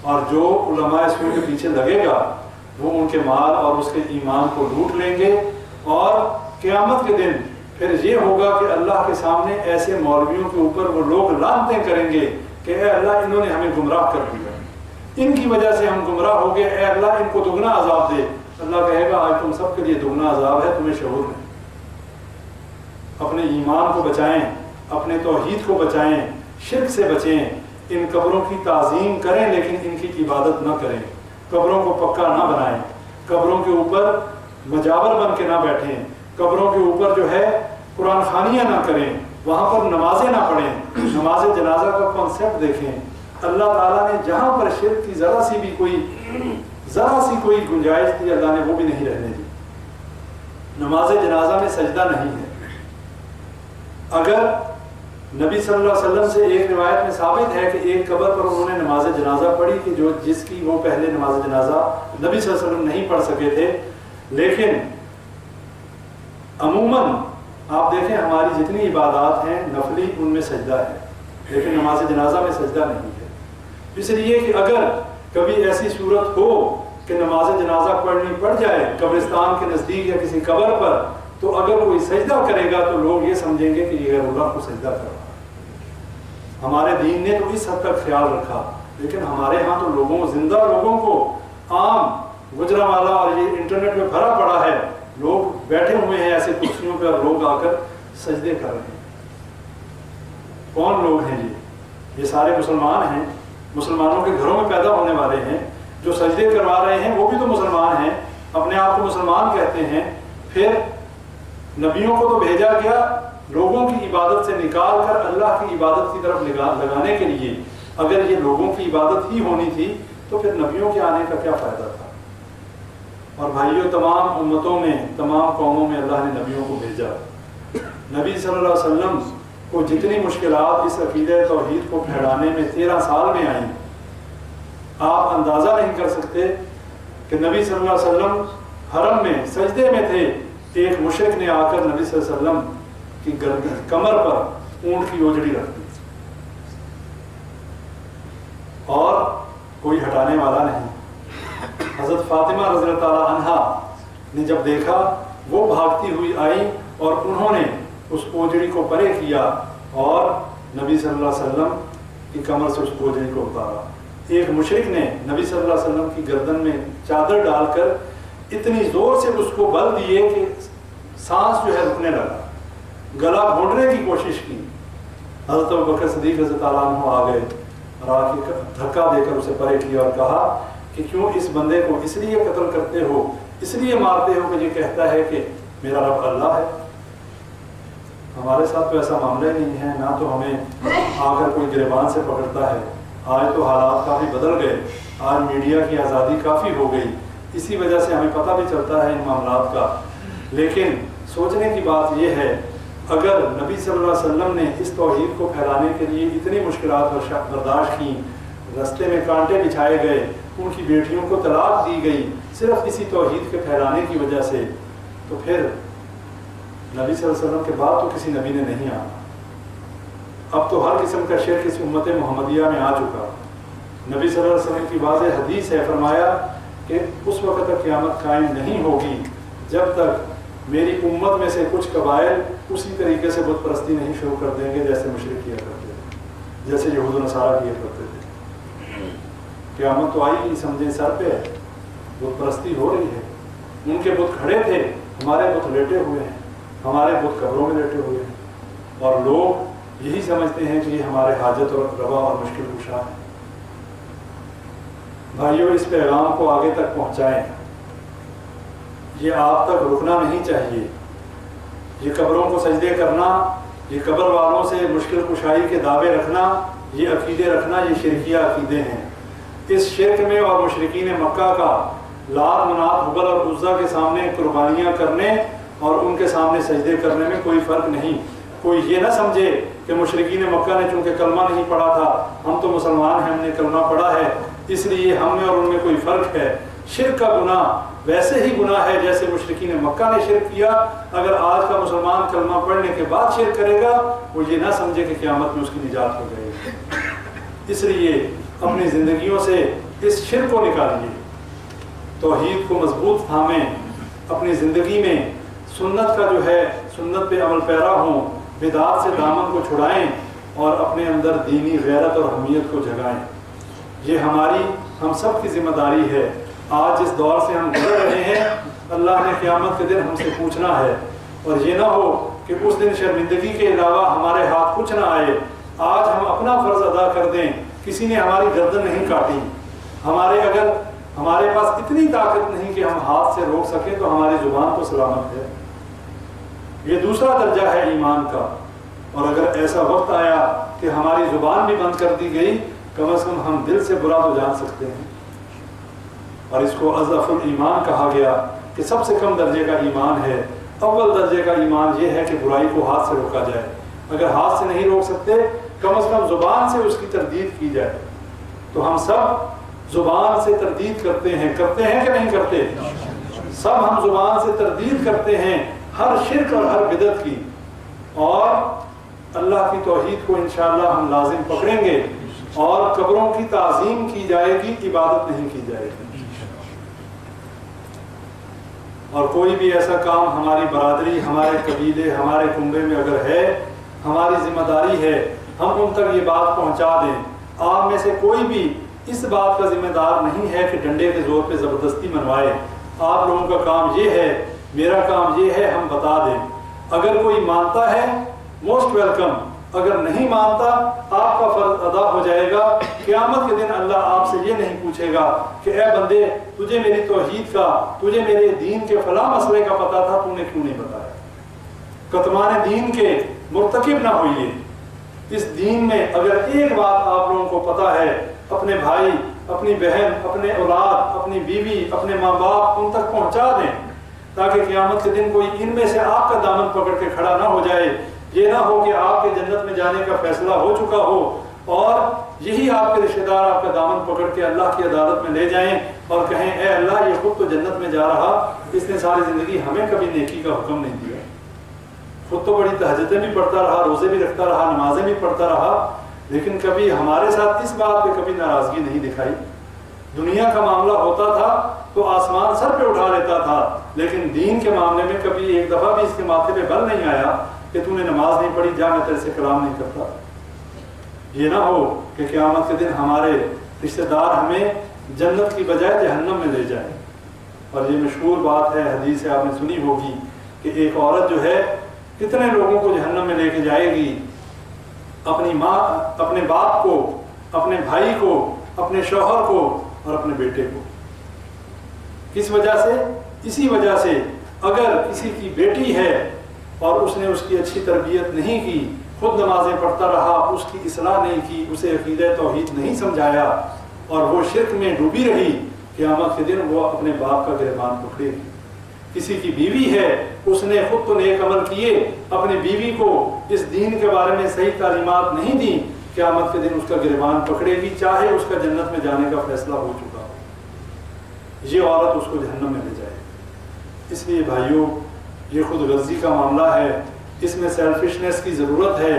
اور جو علماء سو کے پیچھے لگے گا وہ ان کے مال اور اس کے ایمان کو لوٹ لیں گے، اور قیامت کے دن پھر یہ ہوگا کہ اللہ کے سامنے ایسے مولویوں کے اوپر وہ لوگ لعنتیں کریں گے کہ اے اللہ انہوں نے ہمیں گمراہ کر دیا، ان کی وجہ سے ہم گمراہ ہو گئے، اے اللہ ان کو دگنا عذاب دے۔ اللہ کہے گا آج تم سب کے لیے دگنا عذاب ہے، تمہیں شعور نہیں۔ اپنے ایمان کو بچائیں، اپنے توحید کو بچائیں، شرک سے بچیں، ان قبروں کی تعظیم کریں لیکن ان کی عبادت نہ کریں، قبروں کو پکا نہ بنائیں، قبروں کے اوپر مجاور بن کے نہ بیٹھیں، قبروں کے اوپر جو ہے قرآن خوانیاں نہ کریں، وہاں پر نمازیں نہ پڑھیں۔ نماز جنازہ کا کنسیپٹ دیکھیں، اللہ تعالیٰ نے جہاں پر شرک کی ذرا سی کوئی گنجائش تھی اللہ نے وہ بھی نہیں رہنے دی۔ نماز جنازہ میں سجدہ نہیں ہے۔ اگر نبی صلی اللہ علیہ وسلم سے ایک روایت میں ثابت ہے کہ ایک قبر پر انہوں نے نماز جنازہ پڑھی کہ جس کی وہ پہلے نماز جنازہ نبی صلی اللہ علیہ وسلم نہیں پڑھ سکے تھے، لیکن عموماً آپ دیکھیں ہماری جتنی عبادات ہیں نفلی ان میں سجدہ ہے، لیکن نماز جنازہ میں سجدہ نہیں ہے، اس لیے کہ اگر کبھی ایسی صورت ہو کہ نماز جنازہ پڑھنی پڑ جائے قبرستان کے نزدیک یا کسی قبر پر، تو اگر کوئی سجدہ کرے گا تو لوگ یہ سمجھیں گے کہ یہ غیر اللہ کو سجدہ کر رہا ہے۔ ہمارے دین نے تو اس حد تک خیال رکھا، لیکن ہمارے ہاں تو زندہ لوگوں کو عام گجرانوالہ اور یہ انٹرنیٹ میں بھرا پڑا ہے، لوگ بیٹھے ہوئے ہیں ایسے کرسیوں پہ اور لوگ آ کر سجدے کر رہے ہیں۔ کون لوگ ہیں یہ سارے مسلمان ہیں، مسلمانوں کے گھروں میں پیدا ہونے والے ہیں، جو سجدے کروا رہے ہیں وہ بھی تو مسلمان ہیں، اپنے آپ کو مسلمان کہتے ہیں۔ پھر نبیوں کو تو بھیجا گیا لوگوں کی عبادت سے نکال کر اللہ کی عبادت کی طرف لگانے کے لیے، اگر یہ لوگوں کی عبادت ہی ہونی تھی تو پھر نبیوں کے آنے کا کیا فائدہ تھا؟ اور بھائیوں تمام امتوں میں تمام قوموں میں اللہ نے نبیوں کو بھیجا۔ نبی صلی اللہ علیہ وسلم کو جتنی مشکلات اس عقیدہ توحید کو پھیلانے میں 13 سال میں آئیں، آپ اندازہ نہیں کر سکتے کہ نبی صلی اللہ علیہ وسلم حرم میں سجدے میں تھے، ایک مشرک نے آ کر نبی صلی اللہ علیہ وسلم کی کمر پر اونٹ کی اوجڑی رکھ دی اور کوئی ہٹانے والا نہیں۔ حضرت فاطمہ رضی اللہ تعالیٰ عنہا نے جب دیکھا وہ بھاگتی ہوئی آئی اور انہوں نے اس اوجڑی کو پرے کیا اور نبی صلی اللہ علیہ وسلم کی کمر سے اس اوجڑی کو اتارا۔ ایک مشرک نے نبی صلی اللہ علیہ وسلم کی گردن میں چادر ڈال کر اتنی زور سے اس کو بل دیے کہ سانس جو ہے رکنے لگا، گلا گھونٹنے کی کوشش کی۔ حضرت ابوبکر صدیق رضی اللہ عنہ آ گئے اور آ کے دھکا دے کر اسے پرے کیا اور کہا کہ کیوں اس بندے کو اس لیے قتل کرتے ہو، اس لیے مارتے ہو کہ یہ کہتا ہے کہ میرا رب اللہ ہے؟ ہمارے ساتھ تو ایسا معاملہ ہی نہیں ہے، نہ تو ہمیں آ کر کوئی گریبان سے پکڑتا ہے۔ آج تو حالات کافی بدل گئے، آج میڈیا کی آزادی کافی ہو گئی، اسی وجہ سے ہمیں پتہ بھی چلتا ہے ان معاملات کا۔ لیکن سوچنے کی بات یہ ہے اگر نبی صلی اللہ علیہ وسلم نے اس توحید کو پھیلانے کے لیے اتنی مشکلات برداشت کی، رستے میں کانٹے بچھائے گئے، ان کی بیٹیوں کو طلاق دی گئی صرف اسی توحید کے پھیلانے کی وجہ سے، تو پھر نبی صلی اللہ علیہ وسلم کے بعد تو کسی نبی نے نہیں آنا۔ اب تو ہر قسم کا شرک اس امت محمدیہ میں آ چکا۔ نبی صلی اللہ علیہ وسلم کی واضح حدیث ہے، فرمایا کہ اس وقت تک قیامت قائم نہیں ہوگی جب تک میری امت میں سے کچھ قبائل اسی طریقے سے بت پرستی نہیں شروع کر دیں گے جیسے مشرک کیا کرتے تھے، جیسے یہود و نصارہ کیا کرتے تھے۔ قیامت تو آئی ہی، سمجھیں سر پہ ہے، بت پرستی ہو رہی ہے۔ ان کے بت کھڑے تھے، ہمارے بت لیٹے ہوئے ہیں، ہمارے بت قبروں میں لیٹے ہوئے ہیں، اور لوگ یہی سمجھتے ہیں کہ یہ ہمارے حاجت اور روا اور مشکل کشا ہے۔ بھائیوں اس پیغام کو آگے تک پہنچائیں، یہ آپ تک رکنا نہیں چاہیے۔ یہ قبروں کو سجدے کرنا، یہ قبر والوں سے مشکل کشائی کے دعوے رکھنا، یہ عقیدے رکھنا، یہ شرکیہ عقیدے ہیں۔ اس شرک میں اور مشرکین مکہ کا لات منات حبل اور عزا کے سامنے قربانیاں کرنے اور ان کے سامنے سجدے کرنے میں کوئی فرق نہیں۔ کوئی یہ نہ سمجھے کہ مشرکین مکہ نے چونکہ کلمہ نہیں پڑھا تھا، ہم تو مسلمان ہیں، ہم نے کلمہ پڑھا ہے، اس لیے ہم میں اور ان میں کوئی فرق ہے۔ شرک کا گناہ ویسے ہی گناہ ہے جیسے مشرکین مکہ نے شرک کیا۔ اگر آج کا مسلمان کلمہ پڑھنے کے بعد شرک کرے گا، وہ یہ نہ سمجھے کہ قیامت میں اس کی نجات ہو جائے گی۔ اس لیے اپنی زندگیوں سے اس شرک کو نکالیے، توحید کو مضبوط تھامیں، اپنی زندگی میں سنت کا جو ہے سنت پہ عمل پیرا ہوں، بدعات سے دامن کو چھڑائیں اور اپنے اندر دینی غیرت اور حمیت کو جگائیں۔ یہ ہم سب کی ذمہ داری ہے۔ آج جس دور سے ہم گزر رہے ہیں، اللہ نے قیامت کے دن ہم سے پوچھنا ہے، اور یہ نہ ہو کہ اس دن شرمندگی کے علاوہ ہمارے ہاتھ کچھ نہ آئے۔ آج ہم اپنا فرض ادا کر دیں، کسی نے ہماری گردن نہیں کاٹی، اگر ہمارے پاس اتنی طاقت نہیں کہ ہم ہاتھ سے روک سکیں تو ہماری زبان تو سلامت ہے۔ یہ دوسرا درجہ ہے ایمان کا۔ اور اگر ایسا وقت آیا کہ ہماری زبان بھی بند کر دی گئی، کم از کم ہم دل سے برا تو جان سکتے ہیں۔ اور اس کو اضعف الایمان کہا گیا کہ سب سے کم درجے کا ایمان ہے۔ اول درجے کا ایمان یہ ہے کہ برائی کو ہاتھ سے روکا جائے۔ اگر ہاتھ سے نہیں روک سکتے، کم از کم زبان سے اس کی تردید کی جائے۔ تو ہم سب زبان سے تردید کرتے ہیں کہ نہیں کرتے؟ سب ہم زبان سے تردید کرتے ہیں ہر شرک اور ہر بدعت کی، اور اللہ کی توحید کو انشاءاللہ ہم لازم پکڑیں گے، اور قبروں کی تعظیم کی جائے گی، عبادت نہیں کی جائے گی۔ اور کوئی بھی ایسا کام ہماری برادری، ہمارے قبیلے، ہمارے کنبے میں اگر ہے، ہماری ذمہ داری ہے ہم ان تک یہ بات پہنچا دیں۔ آپ میں سے کوئی بھی اس بات کا ذمہ دار نہیں ہے کہ ڈنڈے کے زور پہ زبردستی منوائے۔ آپ لوگوں کا کام یہ ہے، میرا کام یہ ہے، ہم بتا دیں۔ اگر کوئی مانتا ہے موسٹ ویلکم، اگر نہیں مانتا آپ کا فرض ادا ہو جائے گا۔ قیامت کے دن اللہ آپ سے یہ نہیں پوچھے گا کہ اے بندے، تجھے میری توحید کا، تجھے میرے دین کے فلاں مسئلے کا پتا تھا، تو نے کیوں نہیں بتایا؟ کتمان دین کے مرتکب نہ ہوئیے۔ اس دین میں اگر ایک بات آپ لوگوں کو پتا ہے، اپنے بھائی، اپنی بہن، اپنے اولاد، اپنی بیوی، اپنے ماں باپ، ان تک پہنچا دیں، تاکہ قیامت کے دن کوئی ان میں سے آپ کا دامن پکڑ کے کھڑا نہ ہو جائے۔ یہ نہ ہو کہ آپ کے جنت میں جانے کا فیصلہ ہو چکا ہو، اور یہی آپ کے رشتہ دار آپ کا دامن پکڑ کے اللہ کی عدالت میں لے جائیں اور کہیں اے اللہ، یہ خود تو جنت میں جا رہا، اس نے ساری زندگی ہمیں کبھی نیکی کا حکم نہیں دیا، خود تو بڑی تہجدیں بھی پڑھتا رہا، روزے بھی رکھتا رہا، نمازیں بھی پڑھتا رہا، لیکن کبھی ہمارے ساتھ اس بات پہ کبھی ناراضگی نہیں دکھائی۔ دنیا کا معاملہ ہوتا تھا تو آسمان سر پہ اٹھا لیتا تھا، لیکن دین کے معاملے میں کبھی ایک دفعہ بھی اس کے ماتھے پہ بل نہیں آیا کہ تو نے نماز نہیں پڑھی، جا میں تیرے سے کلام نہیں کرتا۔ یہ نہ ہو کہ قیامت کے دن ہمارے رشتہ دار ہمیں جنت کی بجائے جہنم میں لے جائیں۔ اور یہ مشہور بات ہے، حدیث آپ نے سنی ہوگی کہ ایک عورت جو ہے کتنے لوگوں کو جہنم میں لے کے جائے گی، اپنی ماں، اپنے باپ کو، اپنے بھائی کو، اپنے شوہر کو اور اپنے بیٹے کو۔ کس وجہ سے؟ اسی وجہ سے اگر کسی کی بیٹی ہے اور اس نے اس کی اچھی تربیت نہیں کی، خود نمازیں پڑھتا رہا، اس کی اصلاح نہیں کی، اسے عقیدہ توحید نہیں سمجھایا، اور وہ شرک میں ڈوبی رہی، قیامت کے دن وہ اپنے باپ کا گریبان پکڑے گی۔ کسی کی بیوی ہے، اس نے خود تو نیک عمل کیے، اپنی بیوی کو اس دین کے بارے میں صحیح تعلیمات نہیں دی، قیامت کے دن اس کا گریبان پکڑے گی، چاہے اس کا جنت میں جانے کا فیصلہ ہو چکا ہو۔ یہ عورت اس کو جہنم میں لے جائے۔ اس لیے بھائیوں، یہ خود غرضی کا معاملہ ہے، اس میں سیلفشنس کی ضرورت ہے۔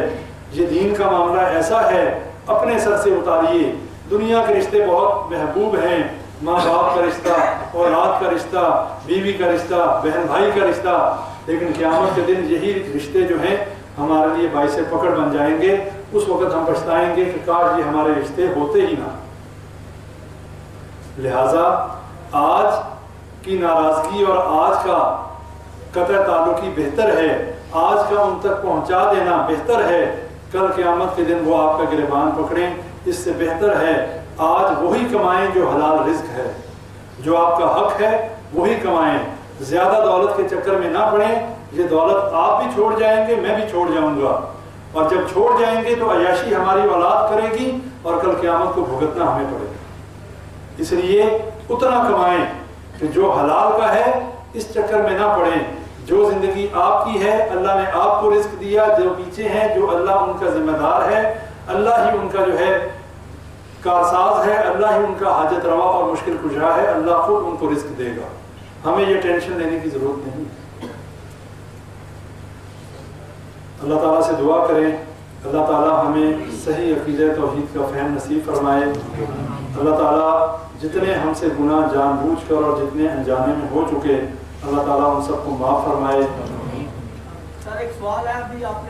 یہ دین کا معاملہ ایسا ہے، اپنے سر سے اتاریے۔ دنیا کے رشتے بہت محبوب ہیں، ماں باپ کا رشتہ، اولاد کا رشتہ، بیوی کا رشتہ، بہن بھائی کا رشتہ، لیکن قیامت کے دن یہی رشتے جو ہیں ہمارے لیے باعث پکڑ بن جائیں گے۔ اس وقت ہم پچھتائیں گے کہ کاش یہ ہمارے رشتے ہوتے ہی نہ۔ لہٰذا آج کی ناراضگی اور آج کا قطع تعلقی بہتر ہے، آج کا ان تک پہنچا دینا بہتر ہے، کل قیامت کے دن وہ آپ کا گریبان پکڑیں۔ اس سے بہتر ہے آج وہی کمائیں جو حلال رزق ہے، جو آپ کا حق ہے وہی کمائیں۔ زیادہ دولت کے چکر میں نہ پڑیں، یہ دولت آپ بھی چھوڑ جائیں گے، میں بھی چھوڑ جاؤں گا، اور جب چھوڑ جائیں گے تو عیاشی ہماری اولاد کرے گی اور کل قیامت کو بھگتنا ہمیں پڑے گا۔ اس لیے اتنا کمائیں کہ جو حلال کا ہے اس چکر میں نہ پڑیں۔ جو زندگی آپ کی ہے اللہ نے آپ کو رزق دیا، جو پیچھے ہیں جو اللہ ان کا ذمہ دار ہے، اللہ ہی ان کا جو ہے کارساز ہے، اللہ ہی ان کا حاجت روا اور مشکل کشا ہے، اللہ خود ان کو رزق دے گا، ہمیں یہ ٹینشن لینے کی ضرورت نہیں۔ اللہ تعالیٰ سے دعا کریں اللہ تعالیٰ ہمیں صحیح عقیدہ توحید کا فہم نصیب فرمائے۔ اللہ تعالیٰ جتنے ہم سے گناہ جان بوجھ کر اور جتنے انجانے میں ہو چکے اللہ تعالیٰ ان سب کو معاف فرمائے۔ سر ایک سوال ہے، ابھی آپ نے